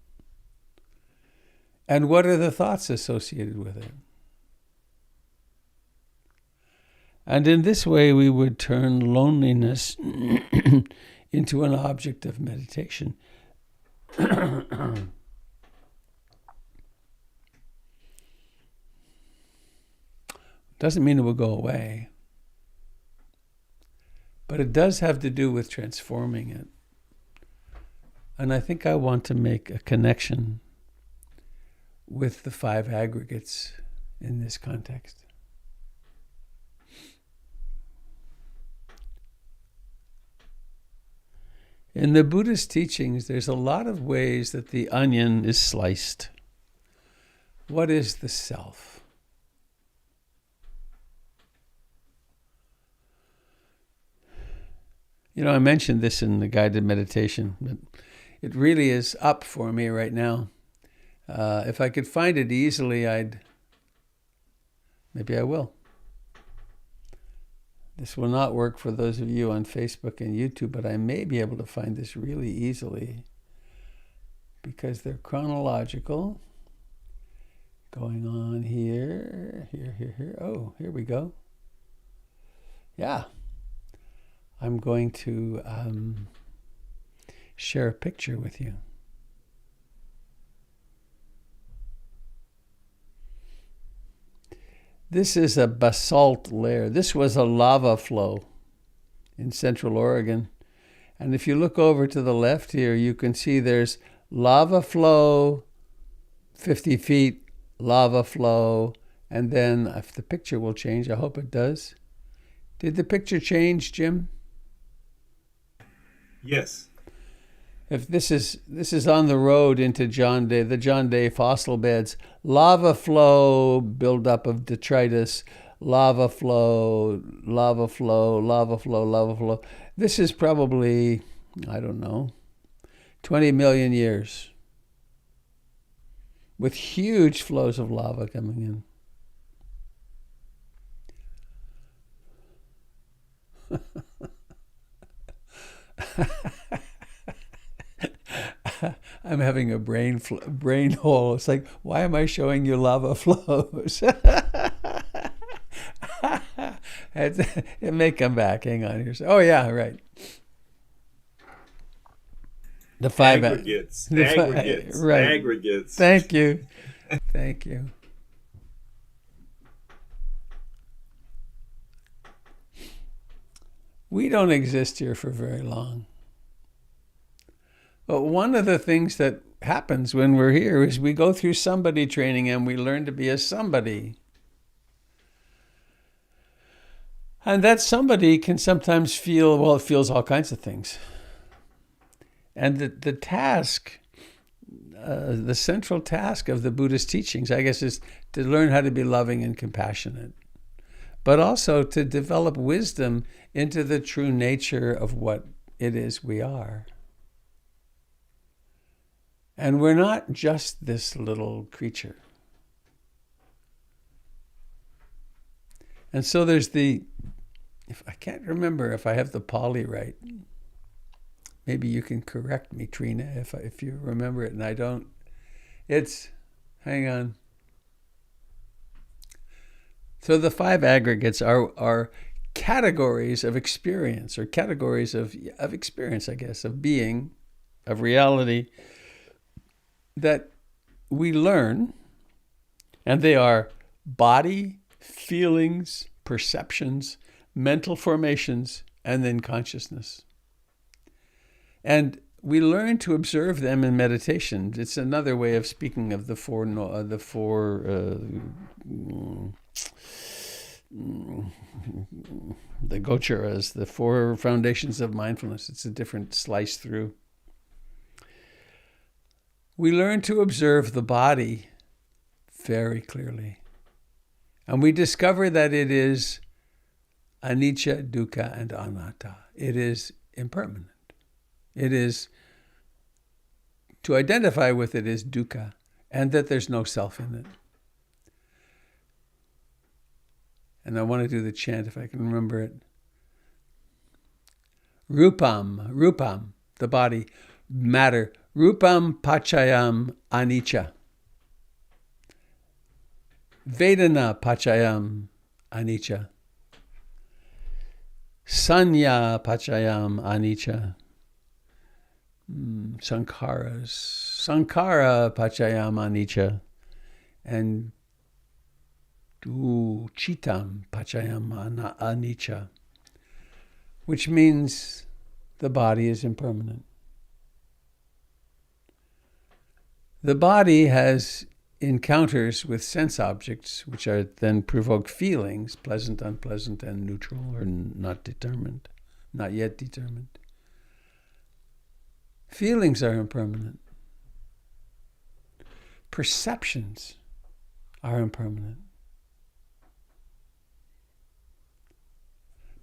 And what are the thoughts associated with it? And in this way, we would turn loneliness into an object of meditation. Doesn't mean it will go away. But it does have to do with transforming it. And I think I want to make a connection with the five aggregates in this context. In the Buddhist teachings, there's a lot of ways that the onion is sliced. What is the self? You know, I mentioned this in the guided meditation, but it really is up for me right now. If I could find it easily, maybe I will. This will not work for those of you on Facebook and YouTube, but I may be able to find this really easily because they're chronological. Going on here. Oh, here we go. Yeah. I'm going to share a picture with you. This is a basalt layer. This was a lava flow in Central Oregon. And if you look over to the left here, you can see there's lava flow, 50 feet, lava flow, and then if the picture will change, I hope it does. Did the picture change, Jim? Yes. If this is on the road into the John Day fossil beds, lava flow, buildup of detritus, lava flow, lava flow, lava flow, lava flow. This is probably, I don't know, 20 million years with huge flows of lava coming in. I'm having a brain hole. It's like, why am I showing you lava flows? It may come back. Hang on here. Oh yeah, right. The five aggregates. Right. Aggregates. Thank you. Thank you. We don't exist here for very long. But one of the things that happens when we're here is we go through somebody training and we learn to be a somebody. And that somebody can sometimes feel, well, it feels all kinds of things. And the task, the central task of the Buddhist teachings, I guess, is to learn how to be loving and compassionate, but also to develop wisdom into the true nature of what it is we are. And we're not just this little creature. And so there's if I can't remember if I have the Pali right. Maybe you can correct me, Trina, if you remember it and I don't. Hang on. So the five aggregates are categories of experience, or categories of experience, I guess, of being, of reality, that we learn, and they are body, feelings, perceptions, mental formations, and then consciousness. And we learn to observe them in meditation. It's another way of speaking of the Gocharas, the four foundations of mindfulness. It's a different slice through. We learn to observe the body very clearly. And we discover that it is anicca, dukkha, and anatta. It is impermanent. It is, to identify with it is dukkha, and that there's no self in it. And I want to do the chant if I can remember it. Rupam, the body, matter. Rupam pachayam anicca. Vedana pachayam anicca. Sanya pachayam anicca. Sankhara pachayam anicca. And chitam pachayam anicca. Which means the body is impermanent. The body has encounters with sense objects, which are then provoke feelings, pleasant, unpleasant, and neutral, or not determined, not yet determined. Feelings are impermanent. Perceptions are impermanent.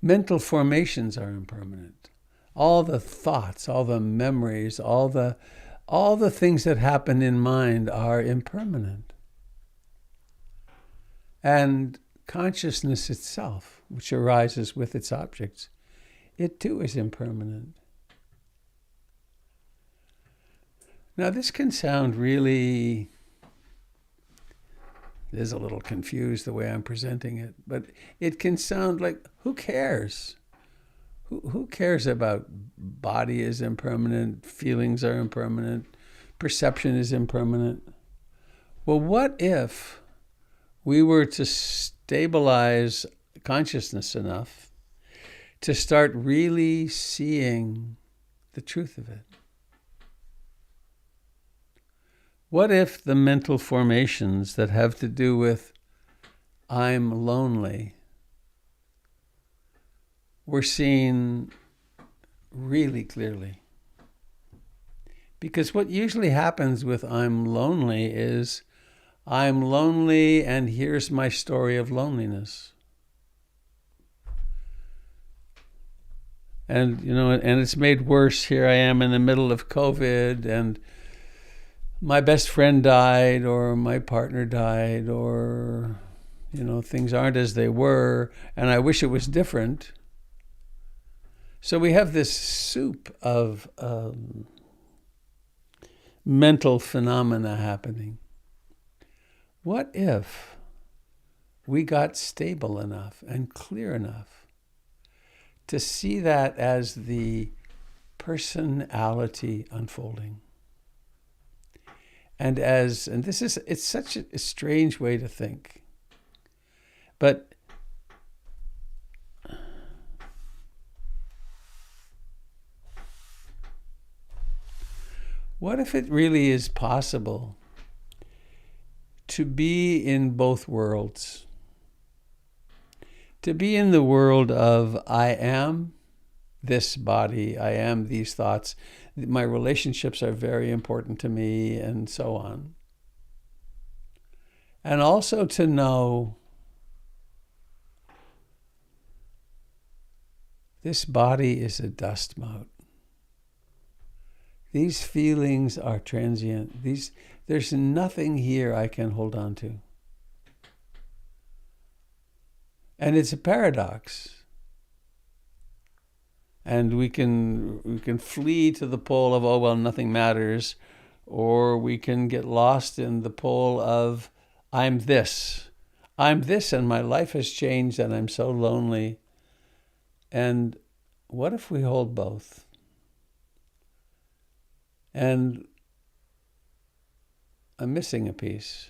Mental formations are impermanent. All the thoughts, all the memories, all the things that happen in mind are impermanent. And consciousness itself, which arises with its objects, it too is impermanent. Now this can sound really, it is a little confused the way I'm presenting it, but it can sound like, who cares? Who cares about body is impermanent, feelings are impermanent, perception is impermanent? Well, what if we were to stabilize consciousness enough to start really seeing the truth of it? What if the mental formations that have to do with I'm lonely were seen really clearly? Because what usually happens with I'm lonely is I'm lonely and here's my story of loneliness. And, and it's made worse. Here I am in the middle of COVID and my best friend died or my partner died or, things aren't as they were and I wish it was different. So we have this soup of mental phenomena happening. What if we got stable enough and clear enough to see that as the personality unfolding? And it's such a strange way to think. But what if it really is possible to be in both worlds? To be in the world of I am this body, I am these thoughts, my relationships are very important to me, and so on. And also to know this body is a dust mote. These feelings are transient. There's nothing here I can hold on to. And it's a paradox. And we can flee to the pole of, oh, well, nothing matters. Or we can get lost in the pole of, I'm this. I'm this and my life has changed and I'm so lonely. And what if we hold both? And I'm missing a piece.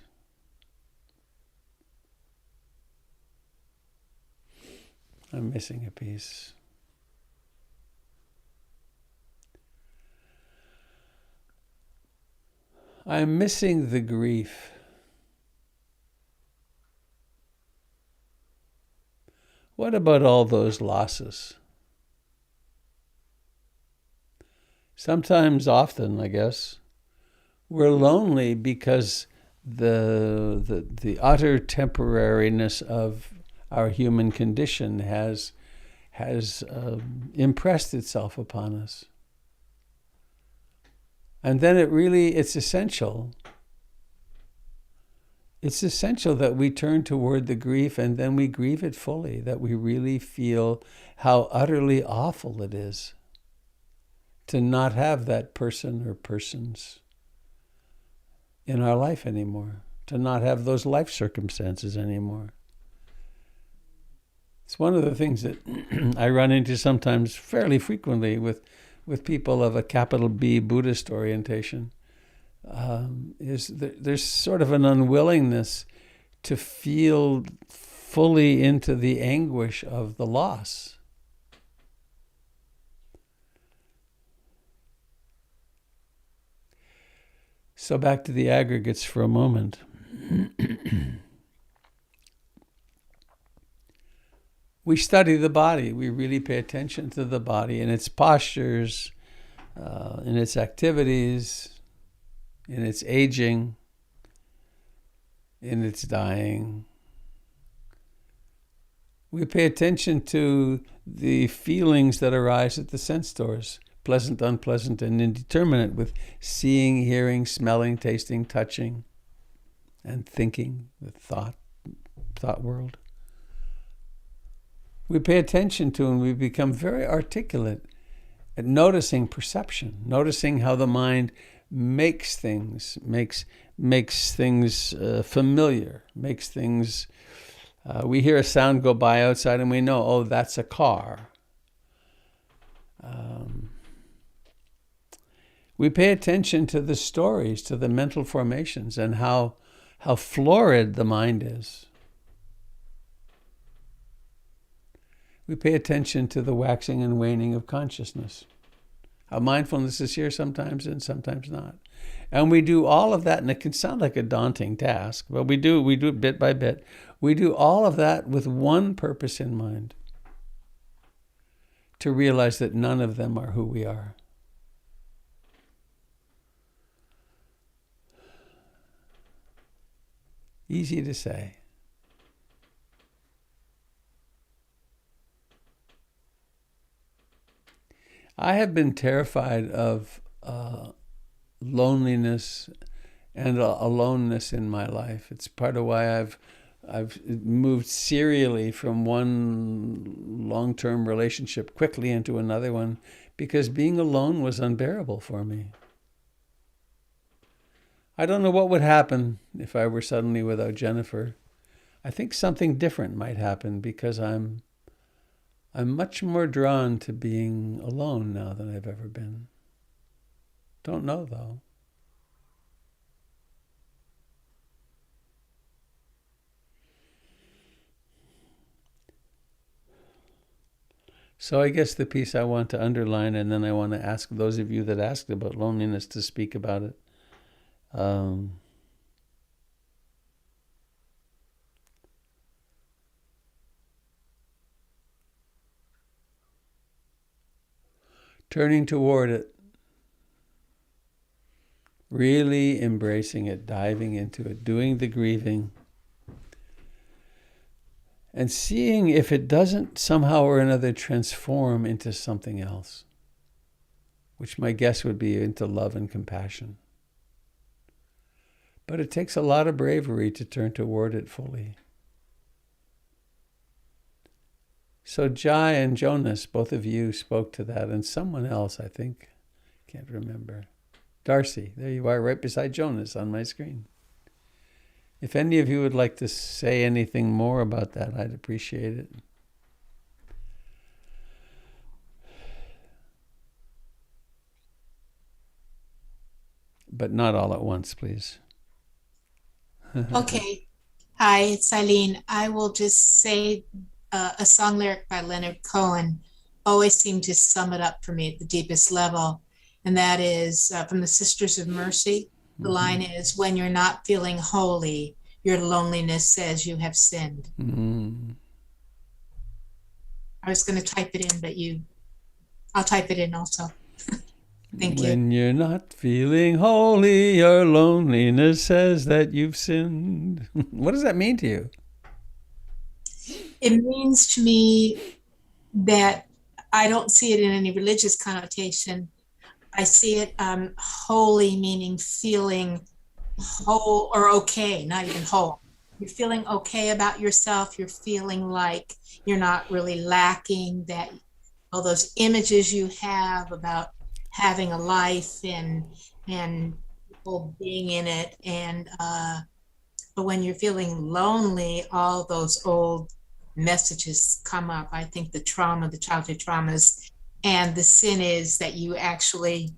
I'm missing a piece. I'm missing the grief. What about all those losses? Sometimes, often, I guess, we're lonely because the utter temporariness of our human condition has impressed itself upon us. And then it's essential. It's essential that we turn toward the grief and then we grieve it fully, that we really feel how utterly awful it is to not have that person or persons in our life anymore, to not have those life circumstances anymore. It's one of the things that I run into sometimes fairly frequently with people of a capital B Buddhist orientation, is there's sort of an unwillingness to feel fully into the anguish of the loss. So back to the aggregates for a moment. We study the body. We really pay attention to the body and its postures, in its activities, in its aging, in its dying. We pay attention to the feelings that arise at the sense doors, pleasant, unpleasant, and indeterminate, with seeing, hearing, smelling, tasting, touching, and thinking, the thought world. We pay attention to, and we become very articulate at noticing perception, noticing how the mind makes things, makes things familiar, makes things. We hear a sound go by outside, and we know, oh, that's a car. We pay attention to the stories, to the mental formations, and how florid the mind is. We pay attention to the waxing and waning of consciousness. How mindfulness is here sometimes and sometimes not. And we do all of that, and it can sound like a daunting task, but we do it bit by bit. We do all of that with one purpose in mind: to realize that none of them are who we are. Easy to say. I have been terrified of loneliness and aloneness in my life. It's part of why I've moved serially from one long-term relationship quickly into another one, because being alone was unbearable for me. I don't know what would happen if I were suddenly without Jennifer. I think something different might happen, because I'm much more drawn to being alone now than I've ever been. Don't know, though. So I guess the piece I want to underline, and then I want to ask those of you that asked about loneliness to speak about it. Turning toward it, really embracing it, diving into it, doing the grieving, and seeing if it doesn't somehow or another transform into something else, which my guess would be into love and compassion. But it takes a lot of bravery to turn toward it fully. So Jai and Jonas, both of you spoke to that, and someone else, I think, can't remember. Darcy, there you are, right beside Jonas on my screen. If any of you would like to say anything more about that, I'd appreciate it. But not all at once, please. Okay. Hi, it's Eileen. I will just say a song lyric by Leonard Cohen always seemed to sum it up for me at the deepest level. And that is from the Sisters of Mercy. The line is, when you're not feeling holy, your loneliness says you have sinned. I was going to type it in, but I'll type it in also. Thank you. When you're not feeling holy, your loneliness says that you've sinned. What does that mean to you? It means to me that I don't see it in any religious connotation. I see it holy, meaning feeling whole or okay, not even whole. You're feeling okay about yourself. You're feeling like you're not really lacking, that all those images you have about having a life and people being in it. And but when you're feeling lonely, all those old messages come up. I think the trauma, the childhood traumas, and the sin is that you actually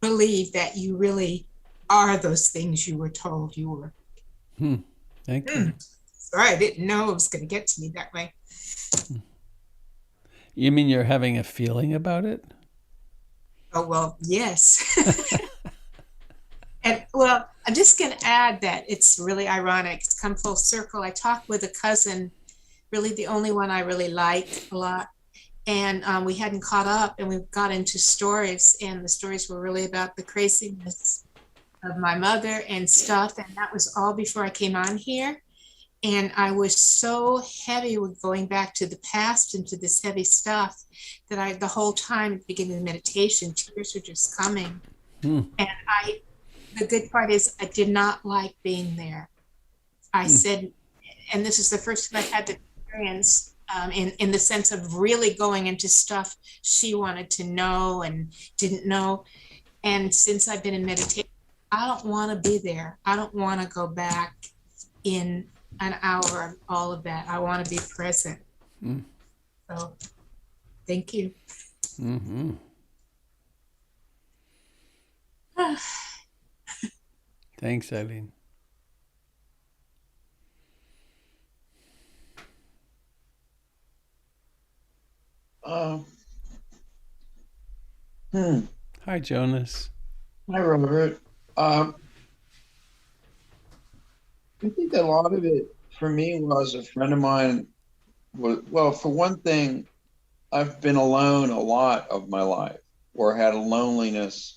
believe that you really are those things you were told you were. Thank you. Sorry, I didn't know it was going to get to me that way. You mean you're having a feeling about it? Oh, well, yes. Well, I'm just going to add that it's really ironic. It's come full circle. I talked with a cousin, really the only one I really like a lot. And we hadn't caught up and we got into stories. And the stories were really about the craziness of my mother and stuff. And that was all before I came on here. And I was so heavy with going back to the past and to this heavy stuff that the whole time at the beginning of the meditation, tears were just coming. And the good part is I did not like being there. I said, and this is the first time I've had the experience in the sense of really going into stuff she wanted to know and didn't know. And since I've been in meditation, I don't want to be there. I don't want to go back in an hour of all of that. I want to be present. So thank you. Mm-hmm. Thanks, Eileen. Hi, Jonas. Hi, Robert. I think a lot of it for me was a friend of mine well, for one thing, I've been alone a lot of my life, or had a loneliness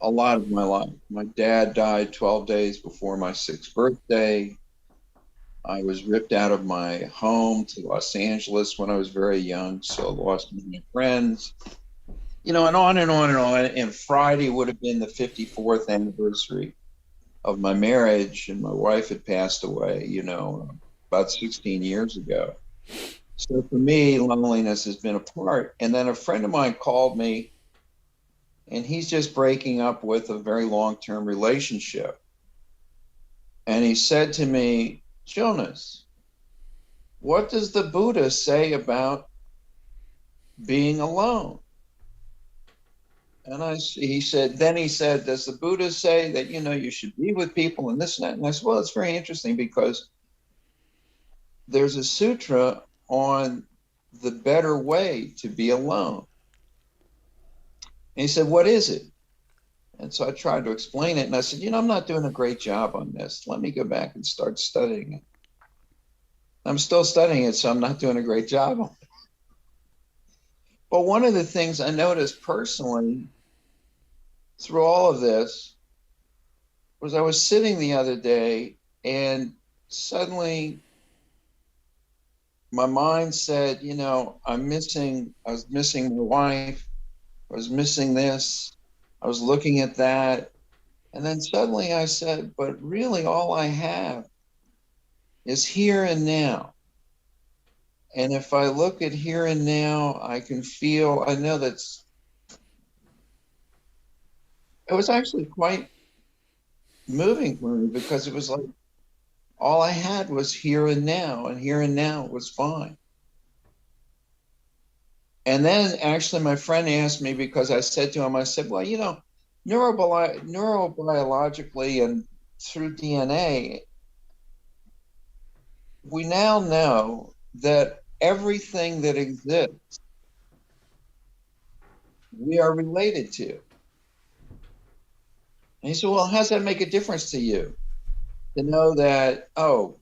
a lot of my life. My dad died 12 days before my 6th birthday. I was ripped out of my home to Los Angeles when I was very young, so I lost many friends. And on and on and on. And Friday would have been the 54th anniversary of my marriage, and my wife had passed away, about 16 years ago. So for me, loneliness has been a part. And then a friend of mine called me, and he's just breaking up with a very long-term relationship. And he said to me, Jonas, what does the Buddha say about being alone? And he said, does the Buddha say that, you should be with people and this and that? And I said, well, it's very interesting because there's a sutra on the better way to be alone. And he said, what is it? And so I tried to explain it. And I said, I'm not doing a great job on this. Let me go back and start studying it. I'm still studying it, so I'm not doing a great job on it. But one of the things I noticed personally through all of this was I was sitting the other day and suddenly my mind said, I was missing my wife. I was missing this. I was looking at that. And then suddenly I said, but really all I have is here and now. And if I look at here and now, I know it was actually quite moving for me because it was like all I had was here and now, and here and now was fine. And then actually my friend asked me, because I said to him, I said, well, neurobiologically and through DNA, we now know that everything that exists, we are related to. And he said, well, how does that make a difference to you? To know that, I'm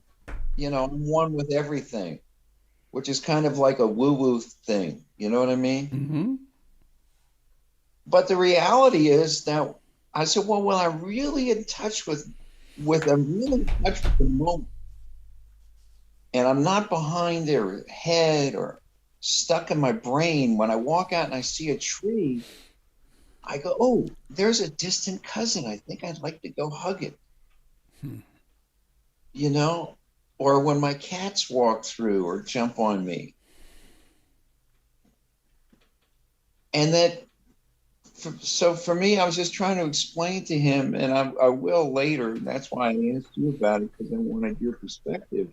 one with everything, which is kind of like a woo-woo thing. You know what I mean? Mm-hmm. But the reality is that I said, well, when I'm really in touch with the moment, and I'm not behind their head or stuck in my brain, when I walk out and I see a tree, I go, oh, there's a distant cousin. I think I'd like to go hug it. Or when my cats walk through or jump on me. And so for me, I was just trying to explain to him, and I will later, and that's why I asked you about it, because I wanted your perspective,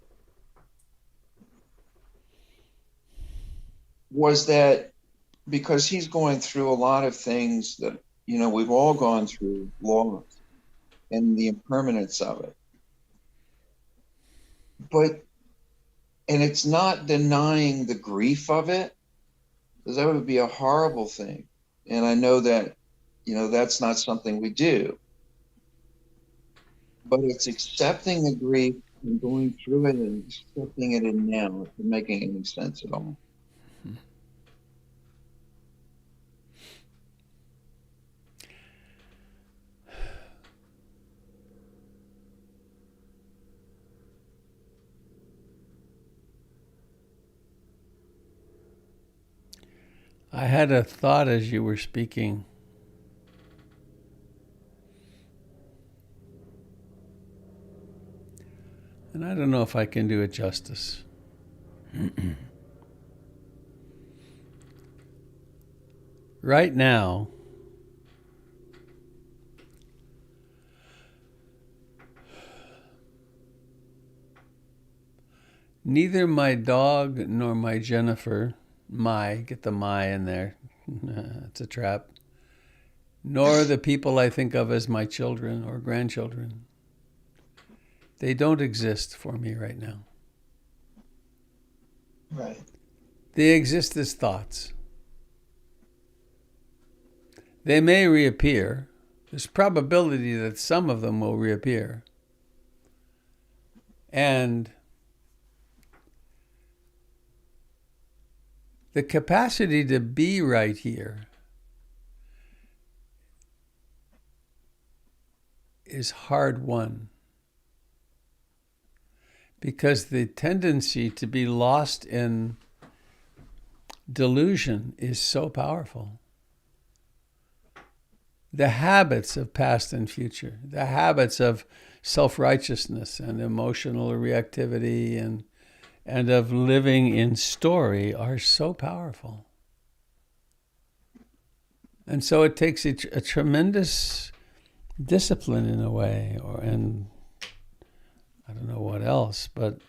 was that because he's going through a lot of things that, we've all gone through, loss and the impermanence of it. And it's not denying the grief of it, because that would be a horrible thing. And I know that, that's not something we do. but it's accepting the grief and going through it and accepting it in now, if you're making any sense at all. I had a thought as you were speaking. And I don't know if I can do it justice. Right now, neither my dog nor my Jennifer, get the my in there, it's a trap, nor the people I think of as my children or grandchildren, they don't exist for me right now. Right. They exist as thoughts. They may reappear. There's probability that some of them will reappear. And the capacity to be right here is hard won. Because the tendency to be lost in delusion is so powerful. The habits of past and future, the habits of self-righteousness and emotional reactivity and of living in story are so powerful. And so it takes a tremendous discipline in a way, and I don't know what else, but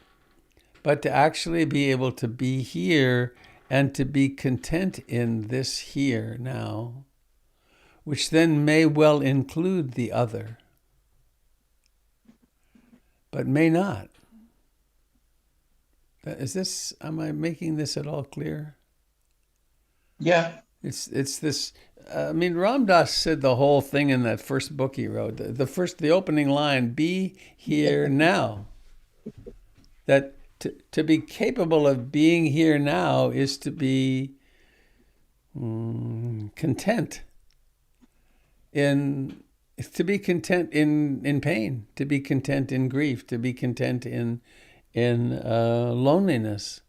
to actually be able to be here and to be content in this here now, which then may well include the other, but may not. Am I making this at all clear? Yeah. It's this, Ram Dass said the whole thing in that first book he wrote, the opening line, be here now. That to be capable of being here now is to be content in pain, to be content in grief, to be content in loneliness.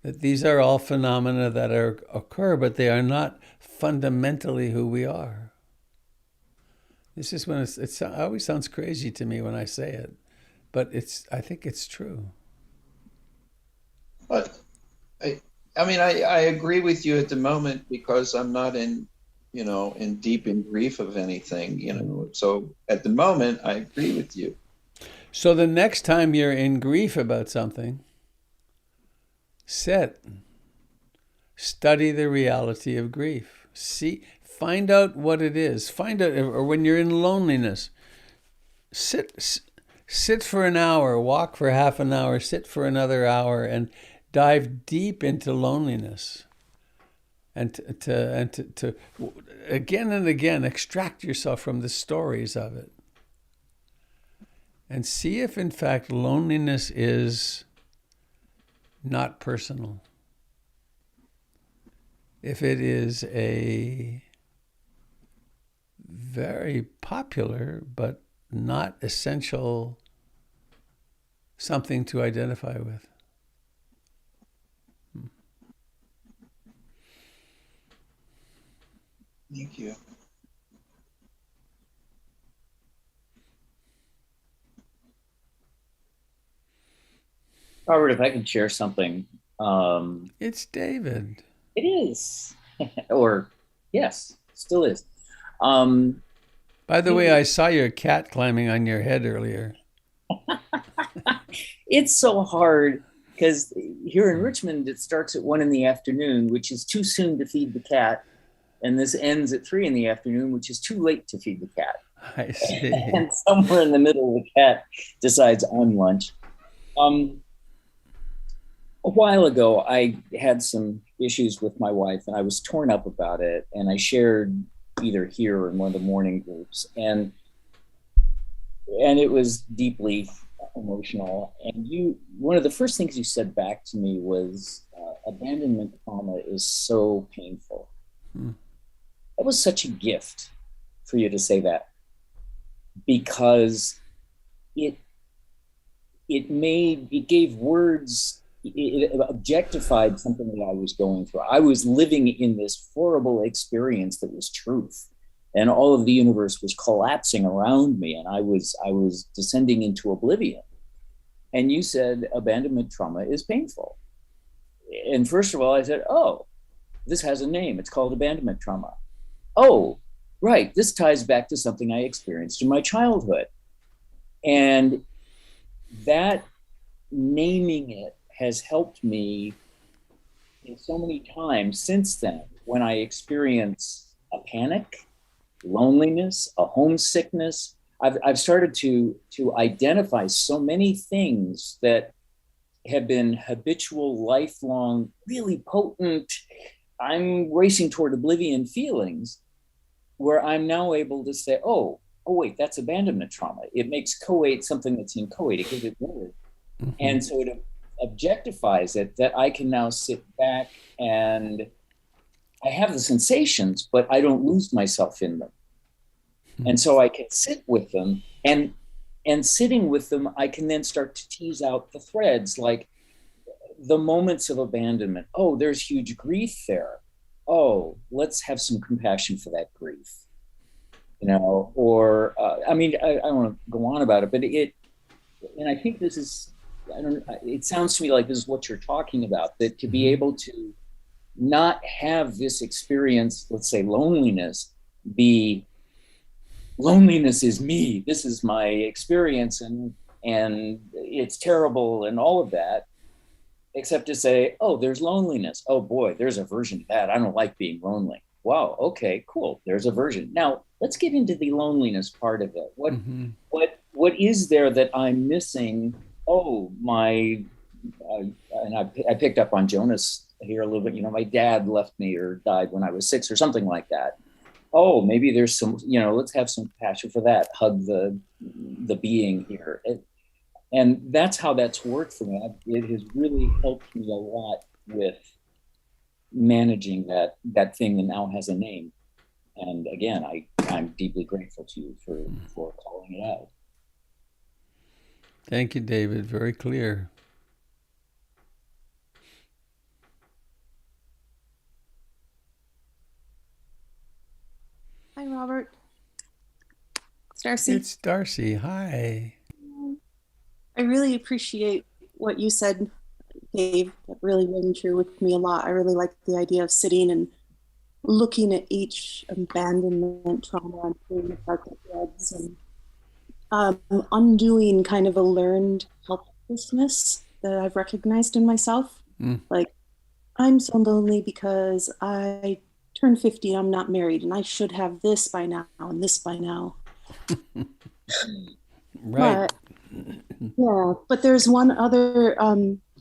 That these are all phenomena that occur, but they are not fundamentally who we are. This is when it always sounds crazy to me when I say it, but I think it's true. But I agree with you at the moment because I'm not in deep in grief of anything, So at the moment, I agree with you. So the next time you're in grief about something, study the reality of grief. Find out what it is. Or when you're in loneliness, sit for an hour, walk for half an hour, sit for another hour, and dive deep into loneliness. And to again and again extract yourself from the stories of it. And see if in fact loneliness is not personal. If it is a very popular but not essential something to identify with. Thank you. Robert, if I can share something. It's David. It is. Or, yes, still is. By the way, I saw your cat climbing on your head earlier. It's so hard because here in Richmond, it starts at 1 p.m, which is too soon to feed the cat. And this ends at 3 p.m, which is too late to feed the cat. I see. And somewhere in the middle, the cat decides on lunch. A while ago, I had some issues with my wife, and I was torn up about it. And I shared either here or in one of the morning groups. And and it was deeply emotional. And one of the first things you said back to me was, abandonment trauma is so painful. That was such a gift for you to say that, because it gave words, it objectified something that I was going through. I was living in this horrible experience that was truth, and all of the universe was collapsing around me, and I was descending into oblivion. And you said abandonment trauma is painful. And first of all, I said, oh, this has a name. It's called abandonment trauma. Oh, right. This ties back to something I experienced in my childhood. And that naming it has helped me in so many times since then, when I experience a panic, loneliness, a homesickness. I've started to identify so many things that have been habitual, lifelong, really potent, I'm racing toward oblivion feelings, where I'm now able to say, oh wait, that's abandonment trauma. It makes co-ate something that's inchoate. It gives it word. And so it objectifies it, that I can now sit back and I have the sensations, but I don't lose myself in them. And so I can sit with them, and sitting with them, I can then start to tease out the threads, like the moments of abandonment. Oh, there's huge grief there. Oh, let's have some compassion for that grief, or, I don't want to go on about it, but and I think this is, it sounds to me like this is what you're talking about, that to be able to not have this experience, let's say loneliness, be loneliness is me, this is my experience, and it's terrible and all of that, except to say, oh, there's loneliness. Oh boy, there's a version of that. I don't like being lonely. Wow, okay, cool. There's a version. Now let's get into the loneliness part of it. What is there that I'm missing? Oh, and I picked up on Jonas here a little bit. My dad left me or died when I was 6 or something like that. Oh, maybe there's some, let's have some passion for that. Hug the being here. And that's how that's worked for me. It has really helped me a lot with managing that thing that now has a name. And again, I'm deeply grateful to you for calling it out. Thank you, David. Very clear. Hi, Robert. It's Darcy. It's Darcy. Hi. I really appreciate what you said, Dave. That really rang true with me a lot. I really like the idea of sitting and looking at each abandonment trauma and pulling apart the threads and undoing kind of a learned helplessness that I've recognized in myself. Like, I'm so lonely because I turned 50, I'm not married, and I should have this by now and this by now. Right. But there's one other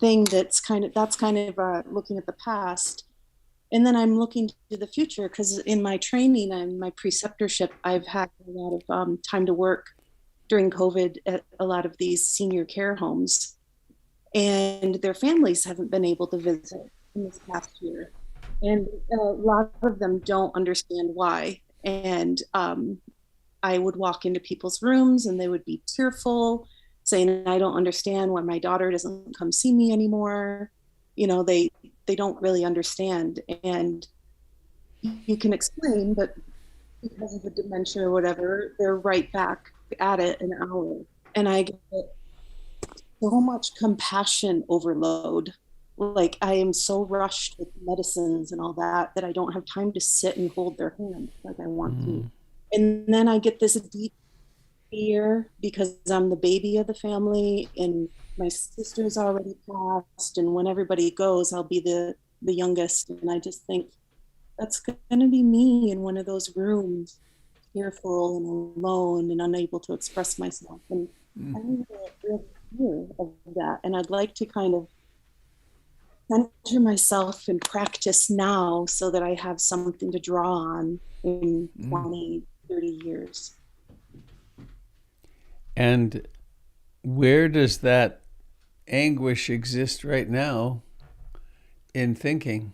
thing that's kind of looking at the past, and then I'm looking to the future, because in my training and my preceptorship, I've had a lot of time to work during COVID at a lot of these senior care homes, and their families haven't been able to visit in this past year, and a lot of them don't understand why. And I would walk into people's rooms and they would be tearful, saying, I don't understand why my daughter doesn't come see me anymore. They don't really understand. And you can explain, but because of the dementia or whatever, they're right back at it an hour. And I get so much compassion overload. Like, I am so rushed with medicines and all that I don't have time to sit and hold their hand like I want to. And then I get this deep fear because I'm the baby of the family and my sister's already passed, and when everybody goes, I'll be the youngest. And I just think that's going to be me in one of those rooms, fearful and alone and unable to express myself. And I'm real fear of that. And I'd like to kind of center myself and practice now so that I have something to draw on in 20, 30 years. And where does that anguish exist right now in thinking?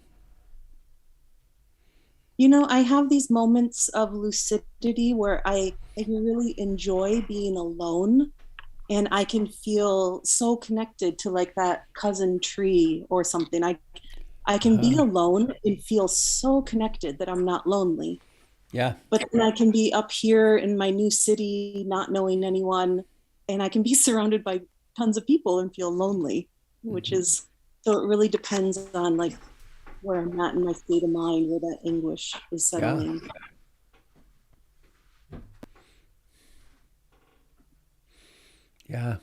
You know, I have these moments of lucidity where I really enjoy being alone, and I can feel so connected to like that cousin tree or something. I can be alone and feel so connected that I'm not lonely. Yeah. But then I can be up here in my new city, not knowing anyone, and I can be surrounded by tons of people and feel lonely, which is, so it really depends on like where I'm at in my state of mind, where that anguish is settling. Yeah.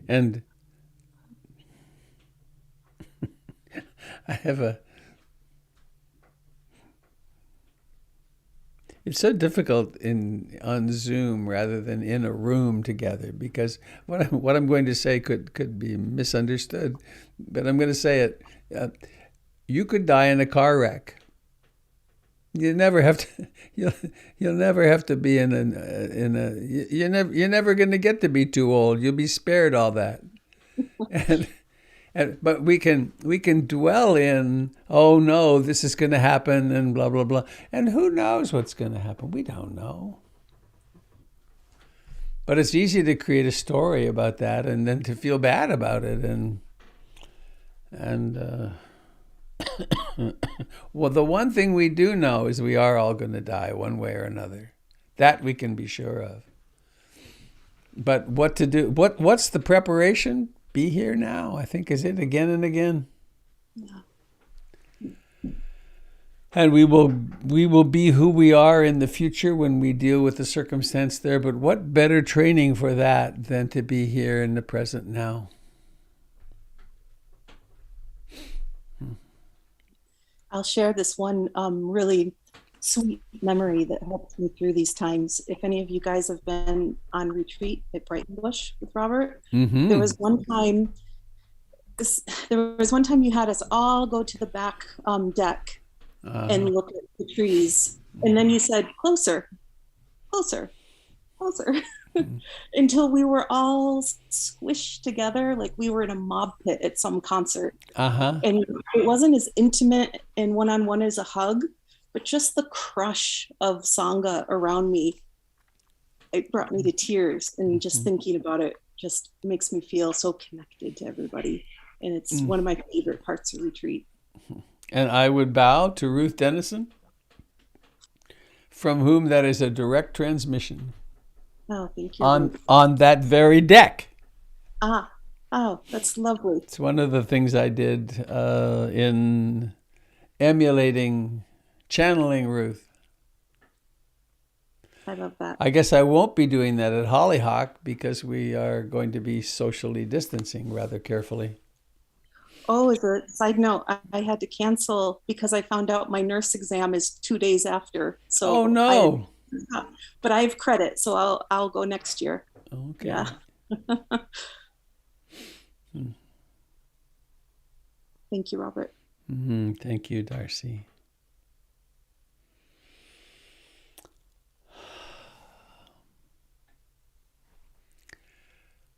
And I have it's so difficult on Zoom rather than in a room together, because what I'm going to say could be misunderstood, but I'm going to say it. You could die in a car wreck. You never have to. You'll never have to be in a. You're never going to get to be too old. You'll be spared all that. But we can dwell in, oh no, this is going to happen, and blah blah blah, and who knows what's going to happen? We don't know. But it's easy to create a story about that, and then to feel bad about it, and well, the one thing we do know is we are all going to die one way or another. That we can be sure of. But what to do? What's the preparation? Be here now, I think, is it, again and again. Yeah. And we will be who we are in the future when we deal with the circumstance there. But what better training for that than to be here in the present now? I'll share this one really sweet memory that helped me through these times. If any of you guys have been on retreat at Brighton Bush with Robert, there was one time. There was one time you had us all go to the back deck and look at the trees, and then you said, "Closer, closer, closer," until we were all squished together like we were in a mob pit at some concert. And it wasn't as intimate and one-on-one as a hug, but just the crush of Sangha around me, it brought me to tears. And just thinking about it just makes me feel so connected to everybody. And it's one of my favorite parts of retreat. And I would bow to Ruth Dennison, from whom that is a direct transmission. Oh, thank you. On that very deck. Oh, that's lovely. It's one of the things I did in channeling Ruth. I love that. I guess I won't be doing that at Hollyhock because we are going to be socially distancing rather carefully. Oh, as a side note, I had to cancel because I found out my nurse exam is 2 days after. So oh no! But I have credit, so I'll go next year. Okay. Yeah. Thank you, Robert. Thank you, Darcy.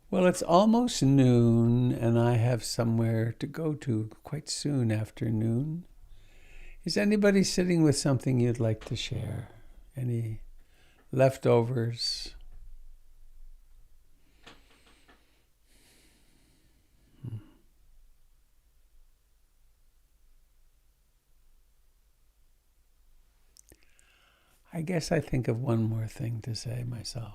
Well, it's almost noon, and I have somewhere to go to quite soon after noon. Is anybody sitting with something you'd like to share? Any leftovers? I guess I think of one more thing to say myself.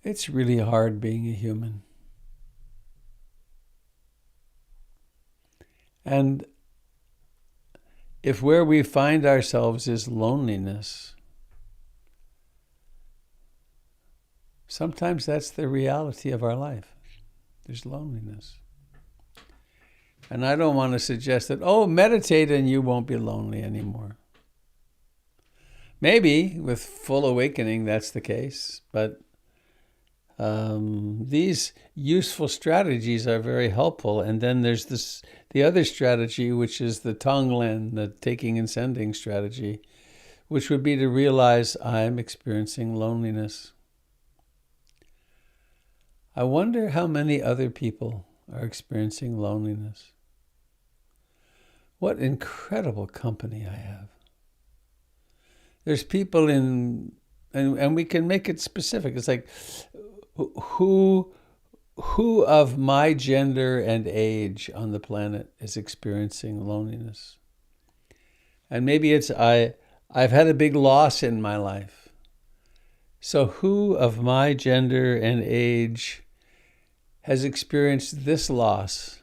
It's really hard being a human. And if where we find ourselves is loneliness, sometimes that's the reality of our life. There's loneliness. And I don't want to suggest that, meditate and you won't be lonely anymore. Maybe with full awakening, that's the case. But these useful strategies are very helpful. And then there's the other strategy, which is the Tonglen, the taking and sending strategy, which would be to realize I'm experiencing loneliness. I wonder how many other people are experiencing loneliness. What incredible company I have. There's people and we can make it specific. It's like, who of my gender and age on the planet is experiencing loneliness? And maybe it's I've had a big loss in my life. So who of my gender and age has experienced this loss,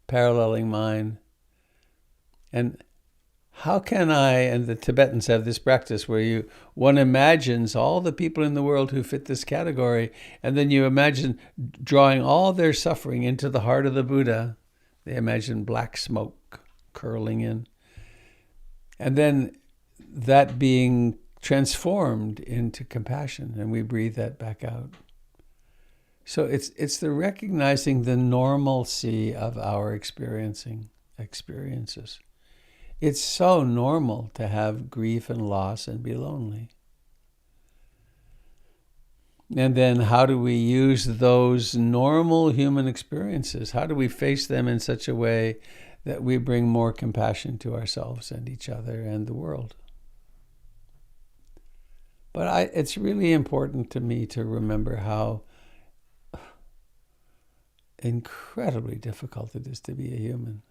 paralleling mine? And how can and the Tibetans have this practice where one imagines all the people in the world who fit this category, and then you imagine drawing all their suffering into the heart of the Buddha. They imagine black smoke curling in. And then that being transformed into compassion, and we breathe that back out. So it's the recognizing the normalcy of our experiences. It's so normal to have grief and loss and be lonely. And then how do we use those normal human experiences? How do we face them in such a way that we bring more compassion to ourselves and each other and the world? But it's really important to me to remember how incredibly difficult it is to be a human.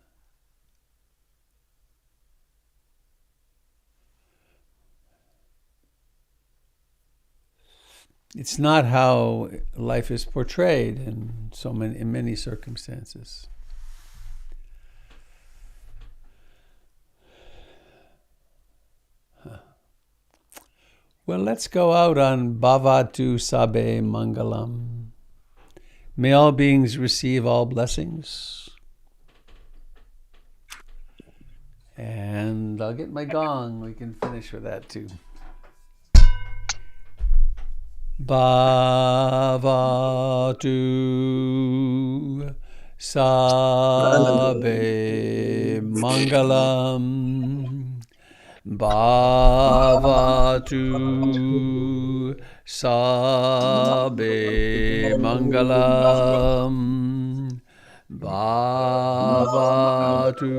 It's not how life is portrayed in many circumstances. Well, let's go out on Bhavatu Sabe Mangalam. May all beings receive all blessings. And I'll get my gong. We can finish with that too. Bhavatu Sabe Mangalam. Bhavatu Sabe Mangalam. Bhavatu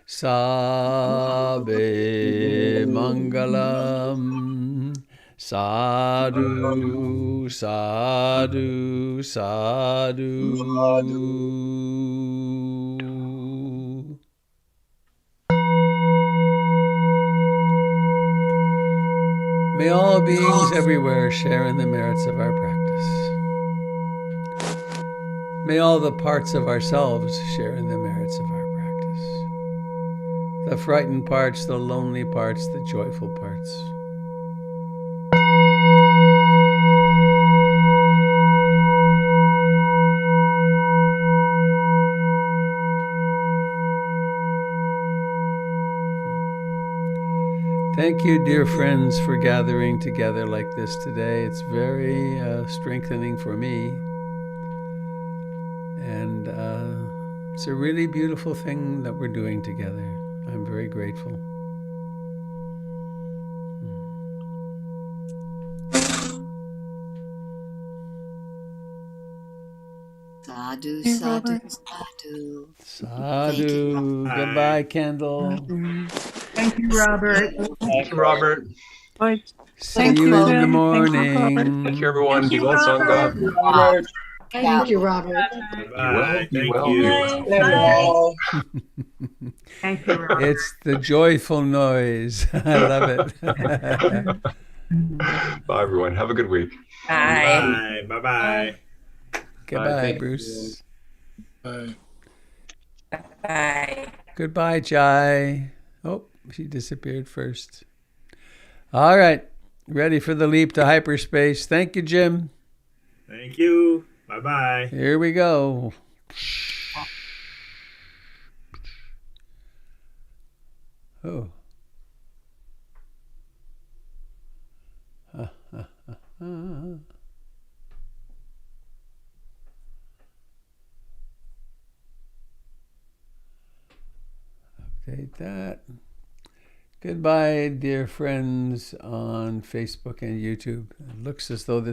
Sabe Mangalam. Sadhu, sadhu, sadhu. May all beings everywhere share in the merits of our practice. May all the parts of ourselves share in the merits of our practice. The frightened parts, the lonely parts, the joyful parts. Thank you, dear friends, for gathering together like this today. It's very strengthening for me. And it's a really beautiful thing that we're doing together. I'm very grateful. Sadhu, sadhu, sadhu. Sadhu. Goodbye, Kendall. Thank you, Robert. Thank you, Robert. Bye. See you in the morning. Thank you, everyone. Be well, son God. Thank you, Robert. Bye. Be Thank well. you. Thank you, Robert. It's the joyful noise. I love it. Bye, everyone. Have a good week. Bye. Bye. Bye. Goodbye, Thank Bruce. Bye. Bye. Goodbye, Jai. Oh, she disappeared first. All right. Ready for the leap to hyperspace. Thank you, Jim. Thank you. Bye. Here we go. Oh. Update that. Goodbye, dear friends on Facebook and YouTube. It looks as though this